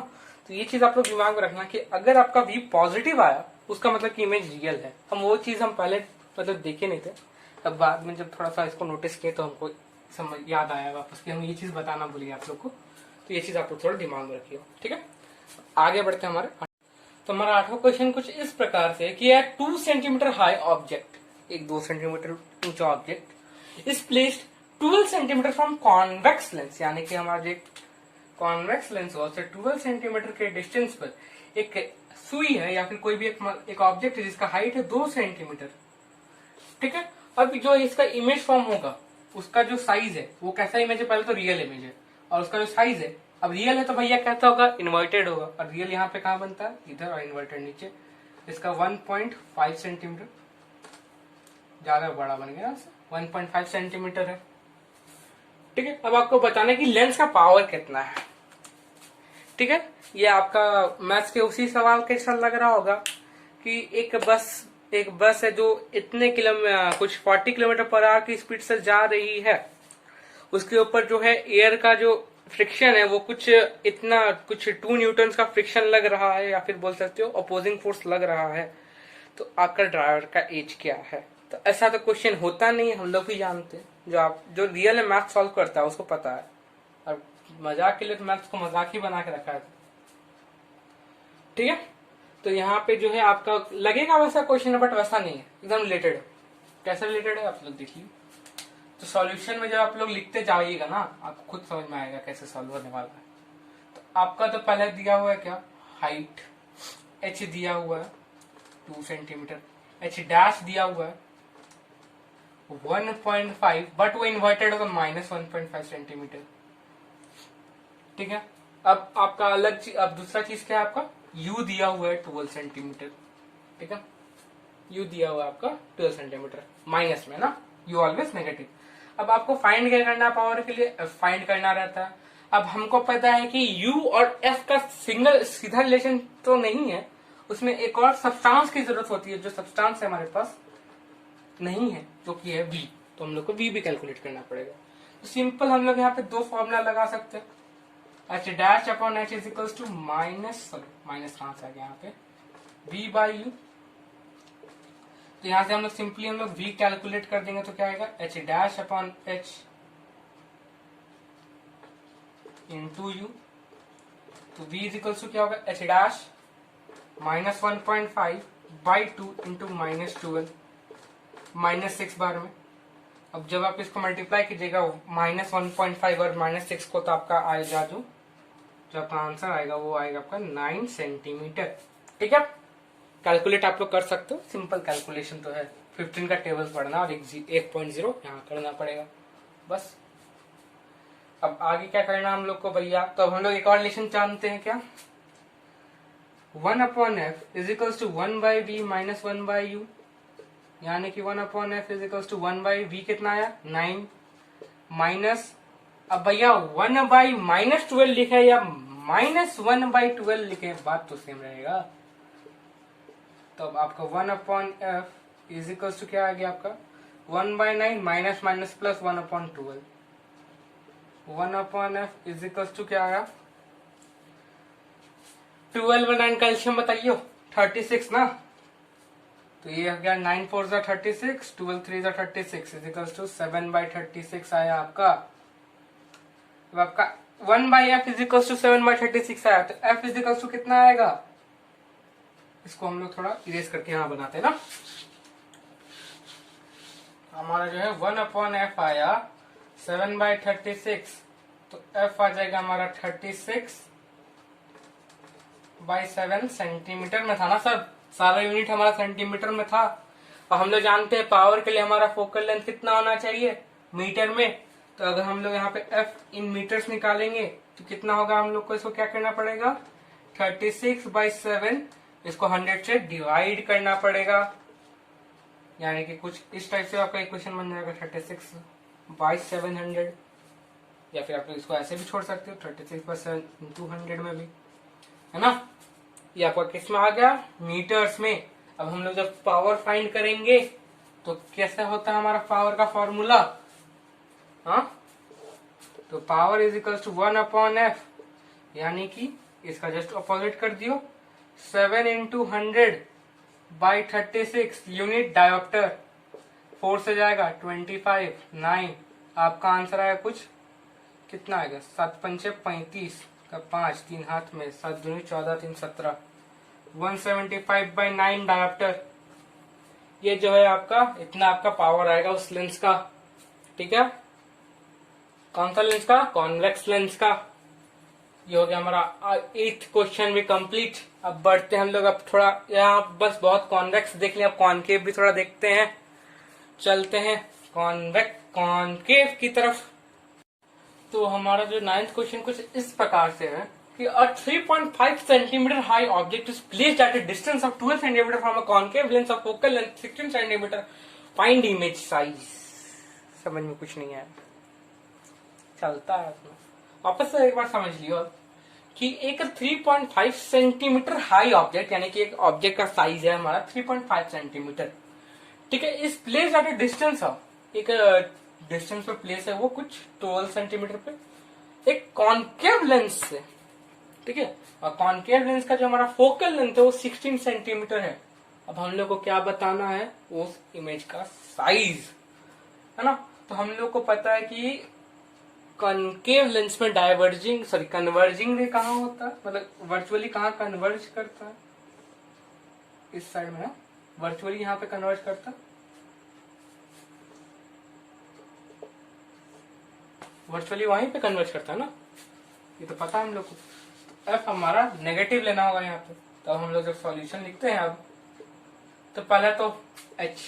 Speaker 1: तो ये चीज आप लोग दिमाग में रखना कि अगर आपका व्यू पॉजिटिव आया उसका मतलब कि इमेज रियल है। हम वो चीज हम पहले मतलब देखे नहीं थे, तब बाद में जब थोड़ा सा इसको नोटिस किए तो हमको समझ याद आया वापस कि हम ये चीज बताना भूलिए आप लोग को। तो ये चीज आप लोग थोड़ा दिमाग में रखिए, ठीक है। आगे बढ़ते हैं हमारे। तो हमारा 8वां क्वेश्चन कुछ इस प्रकार से कि 2 सेंटीमीटर हाई ऑब्जेक्ट, एक 2 सेंटीमीटर ऊंचा object is placed 12 centimetre from convex lens, यानी कि हमारा जो कॉन्वेक्स लेंस हो उससे 12 सेंटीमीटर के डिस्टेंस पर एक सुई है या फिर कोई भी एक ऑब्जेक्ट है जिसका हाइट है 2 सेंटीमीटर, ठीक है। अब जो इसका इमेज फॉर्म होगा उसका जो साइज है वो कैसा इमेज है? पहले तो रियल इमेज है, और उसका जो साइज है, अब रियल है तो भैया कैसा होगा? इन्वर्टेड होगा। और रियल यहाँ पे कहाँ बनता है? इधर, और इन्वर्टेड नीचे। इसका 1.5 सेंटीमीटर, ज्यादा बड़ा बन गया, 1.5 सेंटीमीटर है, ठीक है। अब आपको बताना है कि लेंस का पावर कितना है। ठीक है, ये आपका मैथ्स के उसी सवाल के साथ लग रहा होगा कि एक बस है जो इतने कुछ 40 किलोमीटर पर आवर की स्पीड से जा रही है, उसके ऊपर जो है एयर का जो फ्रिक्शन है वो कुछ 2 न्यूटन का फ्रिक्शन लग रहा है, या फिर बोल सकते हो अपोजिंग फोर्स लग रहा है। तो आपका ड्राइवर का एज क्या है? तो ऐसा तो क्वेश्चन होता नहीं, हम लोग भी जानते हैं, जो रियल में मैथ सॉल्व करता है उसको पता है, और मजाक के लिए तो मैथ्स को मजाक ही बना के रखा है। ठीक है, तो यहाँ पे जो है आपका लगेगा वैसा क्वेश्चन है, बट वैसा नहीं है, एकदम रिलेटेड है। कैसे रिलेटेड है आप लोग देखिए। तो सॉल्यूशन में जब आप लोग लिखते जाइएगा ना, आपको खुद समझ में आएगा कैसे सॉल्व होने वाला है। तो आपका तो पहले दिया हुआ है क्या, हाइट h दिया हुआ है 2 सेंटीमीटर, h डैश दिया हुआ है 1.5, बट वो इन्वर्टेड होगा -1.5 सेंटीमीटर। ठीक है, अब आपका अलग चीज, अब दूसरा चीज क्या है, आपका u दिया हुआ है 12 सेंटीमीटर। ठीक है, u दिया हुआ है आपका 12 सेंटीमीटर, माइनस में ना, u ऑलवेज नेगेटिव। अब आपको फाइंड क्या करना है, पावर के लिए फाइंड करना रहता है। अब हमको पता है कि u और f का सीधा रिलेशन तो नहीं है, उसमें एक और सब्सटेंस की जरूरत होती है, जो सब्सटेंस है हमारे पास नहीं है, जो कि है v। तो हम लोग को v भी कैलकुलेट करना पड़ेगा। तो सिंपल हम लोग यहाँ पे 2 फॉर्मूला लगा सकते हैं, h dash upon h is equals to minus कहां से आ गया यहाँ पे, v बाई u। तो यहां से हम लोग सिंपली v कैलकुलेट कर देंगे, तो क्या आएगा, h dash upon h into you. तो v इज इक्वल्स टू क्या होगा, h डैश -1.5 बाई 2 इंटू -12 -6 बार में। अब जब आप इसको मल्टीप्लाई कीजिएगा -1.5 और -6 को, तो आपका आएगा जो आपका आंसर आएगा वो आएगा आपका 9 सेंटीमीटर। ठीक है, कैलकुलेट आप लोग कर सकते हो, सिंपल कैलकुलेशन तो है। 15 का टेबल पढ़ना और 1.0 यहाँ करना पड़ेगा बस। अब आगे क्या करना हम लोग को भैया, तो अब हम लोग एक और रिलेशन जानते हैं क्या, 1/f is equals to 1/v minus 1/u, यानी कि 1/f is equals to 1/v कितना आया 9 माइनस, अब भैया 1/-12 लिखे या -1/12 लिखे, बात तो सेम रहेगा। तो अब आपका 1/f इज इक्वल्स टू क्या आ गया आपका 1/9 minus minus plus 1/12। 1/f is equals to क्या आया 12 में 9 कैल्शियम बताइयो 36 ना, तो ये हो गया 9 4 जा 36, 12 3 जा 36 इज इक्वल्स टू 7/36 आया आपका। अब आपका 1/f इज इक्वल्स टू 7/36 आया, तो f इज इक्वल्स टू कितना आएगा, इसको हम लोग थोड़ा इरेज करके यहाँ बनाते हैं ना। हमारा जो है 1/f आया 7/36, तो f आ जाएगा हमारा 36/7 सेंटीमीटर में था ना सर, सारा यूनिट हमारा सेंटीमीटर में था। और हम लोग जानते हैं पावर के लिए हमारा फोकल लेंथ कितना होना चाहिए, मीटर में। तो अगर हम लोग यहाँ पे f इन मीटर्स निकालेंगे तो कितना होगा, हम लोग को इसको क्या करना पड़ेगा 36/7, इसको 100 से डिवाइड करना पड़ेगा, यानी कि कुछ इस टाइप से आपका इक्वेशन बन जाएगा 36/700, या फिर आप लोग इसको ऐसे भी छोड़ सकते हो 36/7 इंटू 100 में भी, है ना। ये आपका किस में आ गया, मीटर्स में। अब हम लोग जब पावर फाइंड करेंगे तो कैसे होता है हमारा पावर का फॉर्मूला, हाँ, तो power is equal to 1/f, यानी कि इसका जस्ट अपोजिट कर दियो 7 इंटू 100/36 यूनिट डायोप्टर, 4 से जाएगा 25, 9, आपका आंसर आएगा कुछ कितना आएगा 7×5 = 35 का 5, 3 हाथ में 7 दूनी 14, 3 17, 175/9 डायोप्टर। ये जो है आपका इतना आपका पावर आएगा उस लेंस का। ठीक है, कौन सा लेंस का, कॉन्वेक्स लेंस का। ये हो गया हमारा 8th क्वेश्चन भी कंप्लीट। अब बढ़ते हैं हम लोग, अब थोड़ा यहाँ बस बहुत कॉन्वेक्स देख लिया, अब कॉनकेव भी थोड़ा देखते हैं, चलते हैं कॉनकेव की तरफ। तो हमारा जो 9th क्वेश्चन कुछ इस प्रकार से है कि a 3.5 centimeter high object is placed at a distance of 12 centimeter from a concave lens of focal length 16 centimeter. Find image size. समझ में कुछ नहीं आया, चलता है उसमें। वापस से एक बार समझ लियो कि एक 3.5 सेंटीमीटर हाई ऑब्जेक्ट, यानी कि एक ऑब्जेक्ट का साइज है हमारा 3.5 सेंटीमीटर, ठीक है, इस place at A distance of, एक डिस्टेंस पे प्लेस है वो कुछ 12 सेंटीमीटर पे एक कॉन्केव लेंस से, ठीक है, और कॉन्केव लेंस का जो हमारा फोकल लेंथ है वो 16 सेंटीमीटर है। अब हम लोग को क्या बताना है, उस इमेज का साइज, है ना। तो हम लोग को पता है कि कॉन्केव लेंस में डाइवर्जिंग सॉरी कन्वर्जिंग रे कहाँ होता है, मतलब वर्चुअली कहाँ कन्वर्ज करता है, इस साइड में ना, वर्चुअली यहाँ पे कन्वर्ज करता है, वर्चुअली वहीं पे कन्वर्ज करता है ना, ये तो पता है हम लोग को। तो एफ हमारा नेगेटिव लेना होगा यहाँ पे। तो हम लोग जब सॉल्यूशन लिखते हैं अब, तो पहले तो h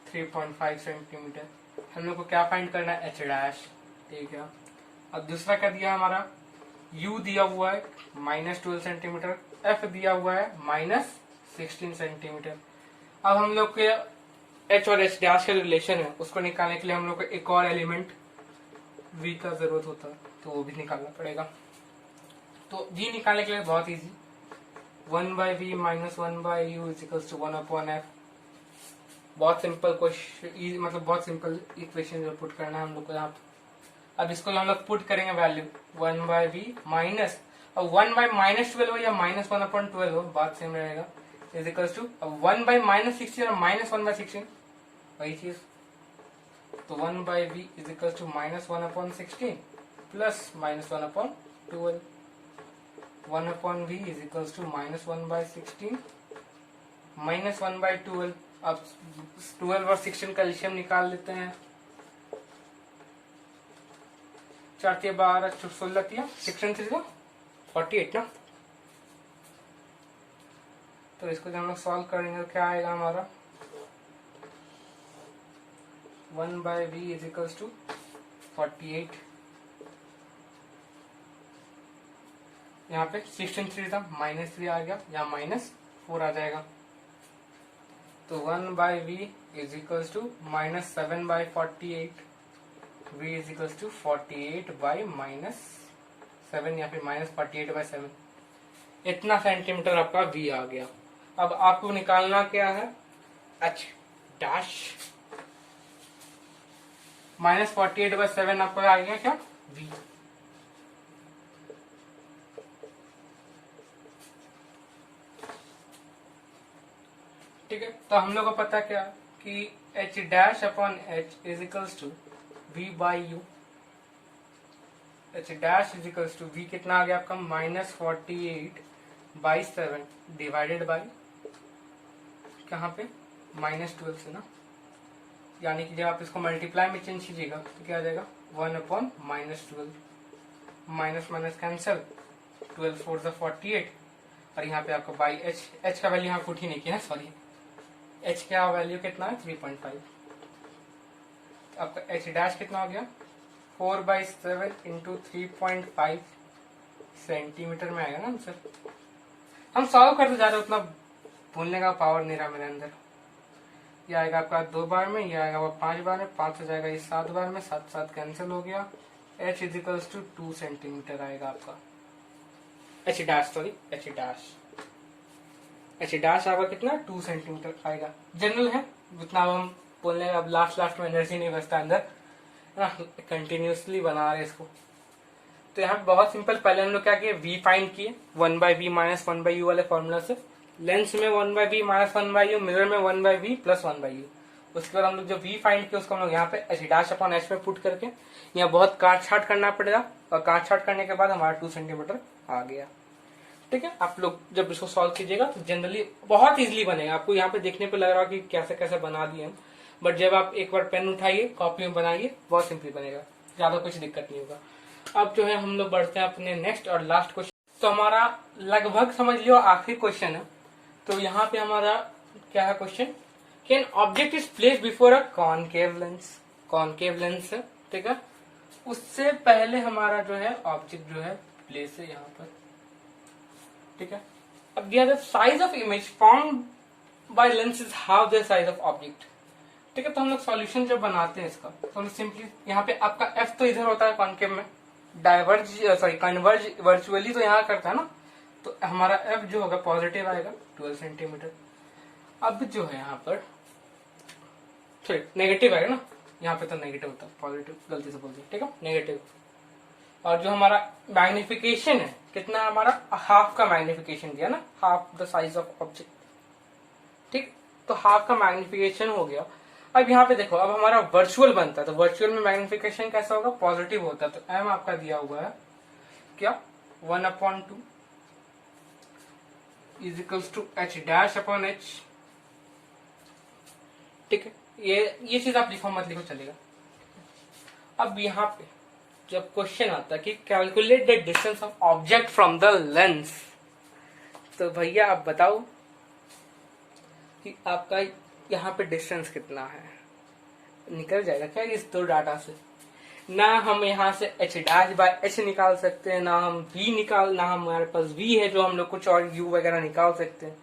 Speaker 1: 3.5 सेंटीमीटर, हम लोग को क्या फाइंड करना है, h डैश, ठीक है। अब दूसरा क्या दिया हमारा, u दिया हुआ है -12 सेंटीमीटर, f दिया हुआ है -16 सेंटीमीटर। अब हम लोग के h और h डैश का रिलेशन है उसको निकालने के लिए हम लोग को एक और एलिमेंट v का जरूरत होता है, तो वो भी निकालना पड़ेगा। तो v निकालने के लिए बहुत इजी, 1/v - 1/u = 1/f। बहुत सिंपल क्वेश्चन, मतलब बहुत सिंपल इक्वेशन जो पुट करना है हम लोग को यहाँ पे। अब इसको हम लोग पुट करेंगे वैल्यू 1/v माइनस, अब 1/-12 हो या -1/12 हो, बात सेम रहेगा, = 1/-16 और -1/16, वही चीज। तो 1/v = -1/16 प्लस -1/12, 1/v = -1/16 -1/12। अब 12 और 16 का एलसीएम निकाल लेते हैं, 4 × 12 16 किया, 16 3 48 ना। तो इसको जब हम लोग सॉल्व करेंगे तो क्या आएगा हमारा, 1/v = 48, यहाँ पे 16 3 था, -3 आ गया, यहाँ -4 आ जाएगा। तो 1/v = -7/48, v = 48/-7 या फिर -48/7, इतना सेंटीमीटर आपका v आ गया। अब आपको निकालना क्या है, h डैश, -48/7 आपको आ गया क्या, v। ठीक है, तो हम लोग को पता क्या कि h dash upon h = v/u, h dash = v कितना आ गया आपका, -48/7 डिवाइडेड बाई कहाँ पे, -12 से ना, यानी कि जब आप इसको मल्टीप्लाई में चेंज कीजिएगा तो क्या आ जाएगा, 1/-12, माइनस माइनस कैंसिल, 12 4 48, और यहाँ पे आपका बाई h का वैल्यू यहाँ पुट ही नहीं किया, सॉरी, h का वैल्यू कितना है, 3.5। आपका h डैश कितना हो गया, 4/7 × 3.5 सेंटीमीटर में आएगा ना आंसर। हम सॉल्व करते जा रहे, उतना भूलने का पावर नहीं रहा मेरे अंदर। ये आएगा आपका 2 बार में, ये आएगा वो 5 बार में, 5 हो जाएगा ये 7 बार में, 7 7 कैंसिल हो गया, h = 2 सेंटीमीटर आएगा आपका, h dash sorry h dash आपका कितना, 2 सेंटीमीटर आएगा। जनरल है, उतना हम बोलने का अब लास्ट में एनर्जी नहीं बचता अंदर ना, कंटिन्यूसली बना रहे इसको। तो यहाँ बहुत सिंपल, पहले हम लोग क्या किए, v फाइंड किए 1/v - 1/u वाले फॉर्मूला से, लेंस में 1/v - 1/u, मिरर में 1/v + 1/u। उसके बाद हम लोग जो v फाइंड किया उसको हम लोग यहाँ पे h डैश अपॉन h में पुट करके यहाँ बहुत काट छाट करना पड़ेगा, और काट छाट करने के बाद हमारा 2 सेंटीमीटर आ गया। ठीक है, आप लोग जब इसको सॉल्व कीजिएगा तो जनरली बहुत इजीली बनेगा। आपको यहाँ पे देखने पे लग रहा है कि कैसे कैसे बना दिए हम, बट जब आप एक बार पेन उठाइए, कॉपी में बनाइए, बहुत सिंपली बनेगा, ज्यादा कुछ दिक्कत नहीं होगा। अब जो है हम लोग बढ़ते हैं अपने नेक्स्ट और लास्ट क्वेश्चन। तो हमारा लगभग समझ लियो आखिरी क्वेश्चन है। तो यहाँ पे हमारा क्या है क्वेश्चन, कि an object is place before a concave lens, concave lens है, ठीक है। उससे पहले हमारा जो है ऑब्जेक्ट जो है प्लेस है यहाँ पर, ठीक है। अब दिया the size of image form by lens is half the size of object, ठीक है। तो हम लोग सॉल्यूशन जब बनाते हैं इसका, तो हम सिंपली यहाँ पे आपका एफ तो इधर होता है कॉनकेव में, डाइवर्ज सॉरी कन्वर्ज वर्चुअली तो यहाँ करता है ना, तो हमारा एफ जो होगा पॉजिटिव आएगा 12 सेंटीमीटर। अब जो है यहाँ पर सॉरी नेगेटिव आएगा ना, यहाँ पे तो नेगेटिव होता है, पॉजिटिव गलती से बोल दिया, ठीक है नेगेटिव। और जो हमारा मैग्निफिकेशन है कितना, हमारा हाफ का मैग्निफिकेशन दिया ना, half the size of object, ठीक। तो हाफ का मैग्निफिकेशन हो गया। अब यहाँ पे देखो, अब हमारा वर्चुअल बनता है, तो वर्चुअल में मैग्निफिकेशन कैसा होगा, पॉजिटिव होता है। तो एम आपका दिया हुआ है क्या 1/2 is equals to h dash upon h, ठीक है। ये चीज आप लिखो मत लिखो चलेगा। अब यहाँ पे जब क्वेश्चन आता है कि calculate the distance of object from the lens, तो भैया आप बताओ कि आपका यहाँ पे डिस्टेंस कितना है, निकल जाएगा क्या इस दो डाटा से। ना हम यहाँ से एच डैश बाय एच निकाल सकते हैं, ना हम ना हमारे पास वी है जो हम लोग कुछ और यू वगैरह निकाल सकते हैं।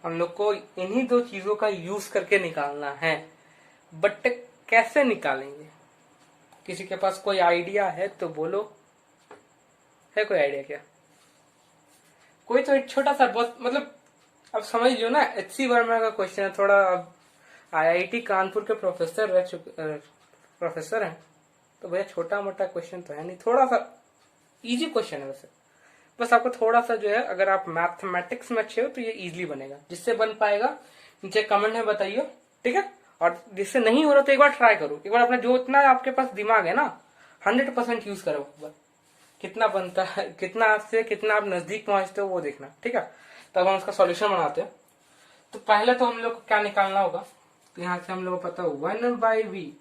Speaker 1: हम लोग को इन्हीं दो चीजों का यूज करके निकालना है, बट कैसे निकालेंगे, किसी के पास कोई आइडिया है तो बोलो, है कोई आइडिया क्या? कोई तो एक छोटा सा बहुत मतलब अब समझ लो ना, एच.सी. वर्मा का क्वेश्चन है थोड़ा। अब आईआईटी कानपुर के प्रोफेसर हैं, तो भैया छोटा मोटा क्वेश्चन तो है नहीं, थोड़ा सा इजी क्वेश्चन है वैसे। बस आपको थोड़ा सा जो है, अगर आप मैथमेटिक्स में अच्छे हो तो ये इजीली बनेगा। जिससे बन पाएगा नीचे कमेंट में बताइए, ठीक है। और जिससे नहीं हो रहा तो एक बार ट्राई करो, एक बार अपना जो इतना आपके पास दिमाग है ना 100% यूज करो, कितना बनता है, कितना आपसे कितना आप नजदीक पहुंचते हो वो देखना, ठीक है। तब हम उसका सॉल्यूशन बनाते हैं। तो पहले तो हम लोग को क्या निकालना होगा, तो यहां से हम लोग को पता है 1/v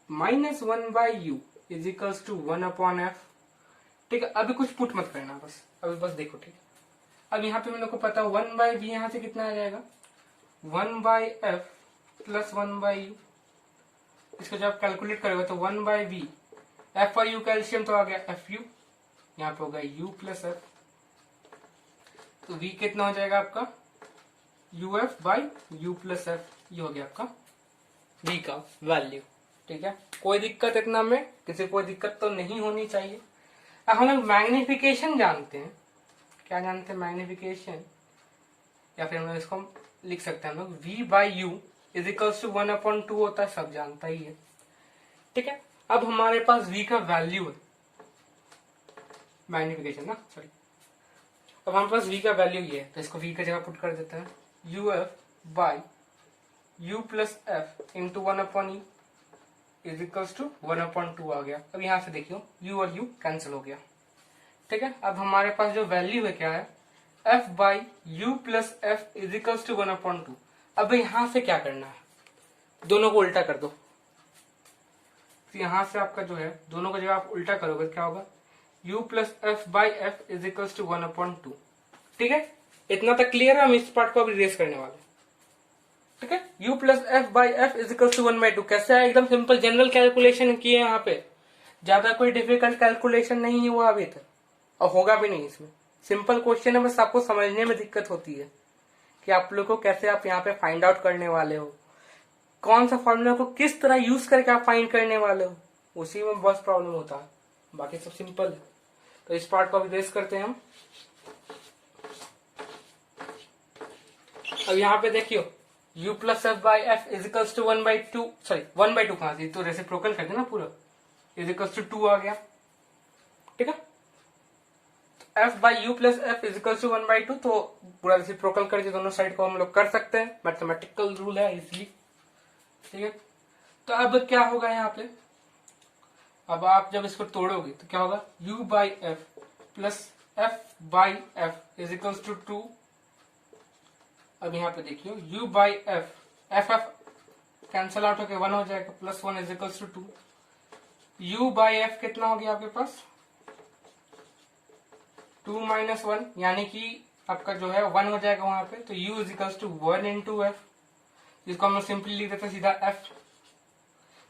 Speaker 1: - 1/u is equals to 1/f, ठीक है। अभी कुछ पुट मत करना, बस अभी बस देखो, ठीक है। अब यहाँ पे हम लोग को पता है 1/v यहाँ से कितना आ जाएगा 1/f प्लस 1/u। इसको जब कैलकुलेट करेगा तो 1/v, f और u कैल्शियम तो आ गया fu, यहाँ पे होगा u प्लस f, तो v कितना हो जाएगा आपका uf/u प्लस f, ये हो गया आपका v का वैल्यू, ठीक है। कोई दिक्कत इतना में, किसी कोई दिक्कत तो नहीं होनी चाहिए। अब हम लोग मैग्निफिकेशन जानते हैं, क्या जानते हैं मैग्निफिकेशन, या फिर हम लोग इसको लिख सकते हैं हम लोग v/u इज इक्वल्स टू 1/2 होता है, सब जानता ही है, ठीक है। अब हमारे पास v का वैल्यू है, मैग्निफिकेशन ना सॉरी, अब हमारे पास v का वैल्यू ये है, तो इसको v की जगह पुट कर देते हैं uf/u plus f into 1/e is equals to 1/2 आ गया। अब यहाँ से देखियो u और u कैंसिल हो गया, ठीक है। अब हमारे पास जो वैल्यू है क्या है f/u plus f is equals to 1/2। अब यहां से क्या करना है, दोनों को उल्टा कर दो। तो यहां से आपका जो है दोनों को जब आप उल्टा करोगे क्या होगा u plus f/f is equals to 1/2, ठीक है। इतना तक क्लियर है, हम इस पार्ट को अभी रेस करने वाले, ठीक है। u plus f/f is equals to 1/2 कैसे है, एकदम सिंपल जनरल कैलकुलेशन किए यहाँ पे, ज्यादा कोई डिफिकल्ट कैलकुलेशन नहीं हुआ अभी तक और होगा भी नहीं। इसमें सिंपल क्वेश्चन है, बस आपको समझने में दिक्कत होती है कि आप लोग को कैसे आप यहाँ पे फाइंड आउट करने वाले हो, कौन सा फॉर्मूला को किस तरह यूज करके आप फाइंड करने वाले हो, उसी में बहुत प्रॉब्लम होता है, बाकी सब सिंपल है। तो इस पार्ट को अभी रेस करते हैं हम। अब यहाँ पे देखियो u plus f/f is equals to 1/2 sorry 1/2 कहां से, तो रेसिप्रोकल कर देना पूरा, इज इक्वल्स टू 2 आ गया, ठीक है। f/u plus f is equals to 1/2, तो पूरा रेसिप्रोकल करके दोनों साइड को हम लोग कर सकते हैं, मैथमेटिकल रूल है इसलिए, ठीक है। तो अब क्या होगा यहाँ पे, अब आप जब इसको तोड़ोगे तो क्या होगा u/f plus f/f is equals to 2। अब यहाँ पे देखियो u/f f कैंसल आउट होके 1 हो जाएगा, plus 1 is equals to 2। u/f कितना हो गया आपके पास 2 - 1, यानी कि आपका जो है 1 हो जाएगा वहां पे, तो u is equals to 1 into F, जिसको हम लोग सिंपली लिख देते हैं सीधा f।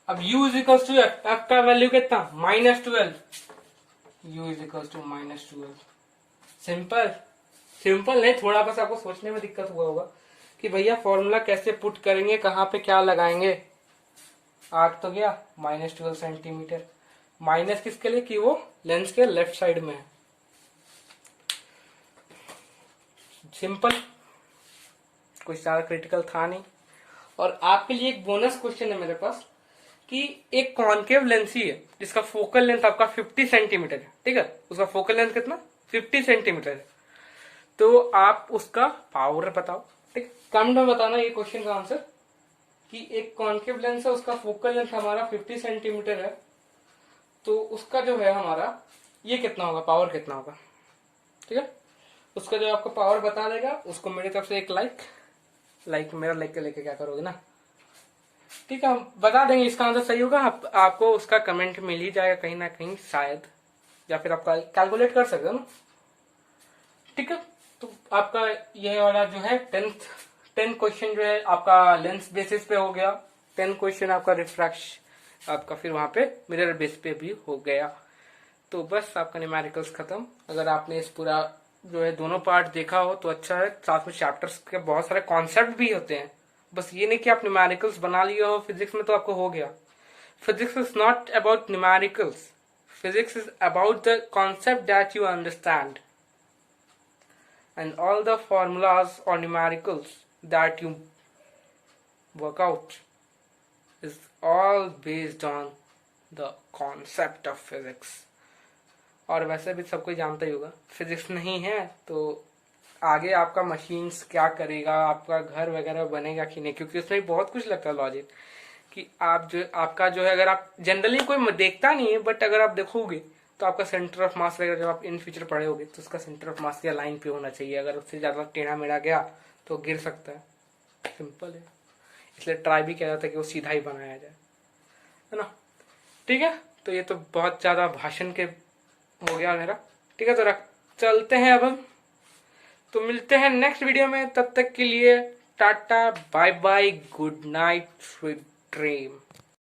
Speaker 1: अब u is equals to f का वैल्यू कितना -12, u is equals to -12। Simple simple नहीं, थोड़ा बस आपको सोचने में दिक्कत हुआ होगा कि भैया फॉर्मूला कैसे पुट करेंगे, कहाँ पे क्या लगाएंगे। आठ तो गया -12 सेंटीमीटर, माइनस किसके लिए कि वो लेंस के लेफ्ट साइड में है। सिंपल, कुछ ज्यादा क्रिटिकल था नहीं। और आपके लिए एक बोनस क्वेश्चन है मेरे पास कि एक कॉनकेव लेंस ही है जिसका फोकल लेंथ आपका 50 सेंटीमीटर है, ठीक है, उसका फोकल लेंथ कितना 50 सेंटीमीटर है, तो आप उसका पावर बताओ। ठीक, कमेंट में बताना ये क्वेश्चन का आंसर कि एक कॉनकेव लेंस है, उसका फोकल लेंथ हमारा 50 सेंटीमीटर है, तो उसका जो है हमारा ये कितना होगा, पावर कितना होगा। ठीक है, उसका जो आपको पावर बता देगा उसको मेरी तरफ से एक लाइक मेरा लाइक के लेके क्या करोगे ना। ठीक है, हम बता देंगे इसका आंसर सही होगा, आपको उसका कमेंट मिल ही जाएगा कहीं ना कहीं शायद, या फिर आप कैलकुलेट कर सकते हो ना। ठीक है, तो आपका ये वाला जो है 10 क्वेश्चन जो है आपका लेंस बेसिस पे हो गया, 10 क्वेश्चन आपका रिफ्रैक्शन आपका फिर वहां पे मिरर बेस पे भी हो गया। तो बस आपका न्यूमेरिकल्स खत्म। अगर आपने इस पूरा जो है दोनों पार्ट देखा हो तो अच्छा है, साथ में चैप्टर्स के बहुत सारे कॉन्सेप्ट भी होते हैं। बस ये नहीं कि आप न्यूमेरिकल्स बना लिए हो फिजिक्स में तो आपको हो गया। Physics is not about numericals, physics is about the concept that you understand, and all the formulas or numericals that you work out is all based on the concept of physics। और वैसे भी सब कोई जानता ही होगा physics नहीं है तो आगे आपका मशीन्स क्या करेगा, आपका घर वगैरह बनेगा कि नहीं, क्योंकि उसमें बहुत कुछ लगता है लॉजिक कि आप जो आपका जो है, अगर आप जनरली कोई देखता नहीं है बट अगर आप देखोगे तो आपका सेंटर ऑफ मास वगैरह जब आप इन फ्यूचर पढ़े होगे तो उसका सेंटर ऑफ मास या लाइन पे होना चाहिए, अगर उससे ज्यादा टेढ़ा मेढ़ा गया तो गिर सकता है। सिंपल है, इसलिए ट्राई भी किया जाता है कि वो सीधा ही बनाया जाए, है ना। ठीक है, तो ये तो बहुत ज्यादा भाषण के हो गया मेरा। ठीक है, तो चलते हैं अब हम, तो मिलते हैं नेक्स्ट वीडियो में, तब तक के लिए tata bye bye, good night, sweet dream.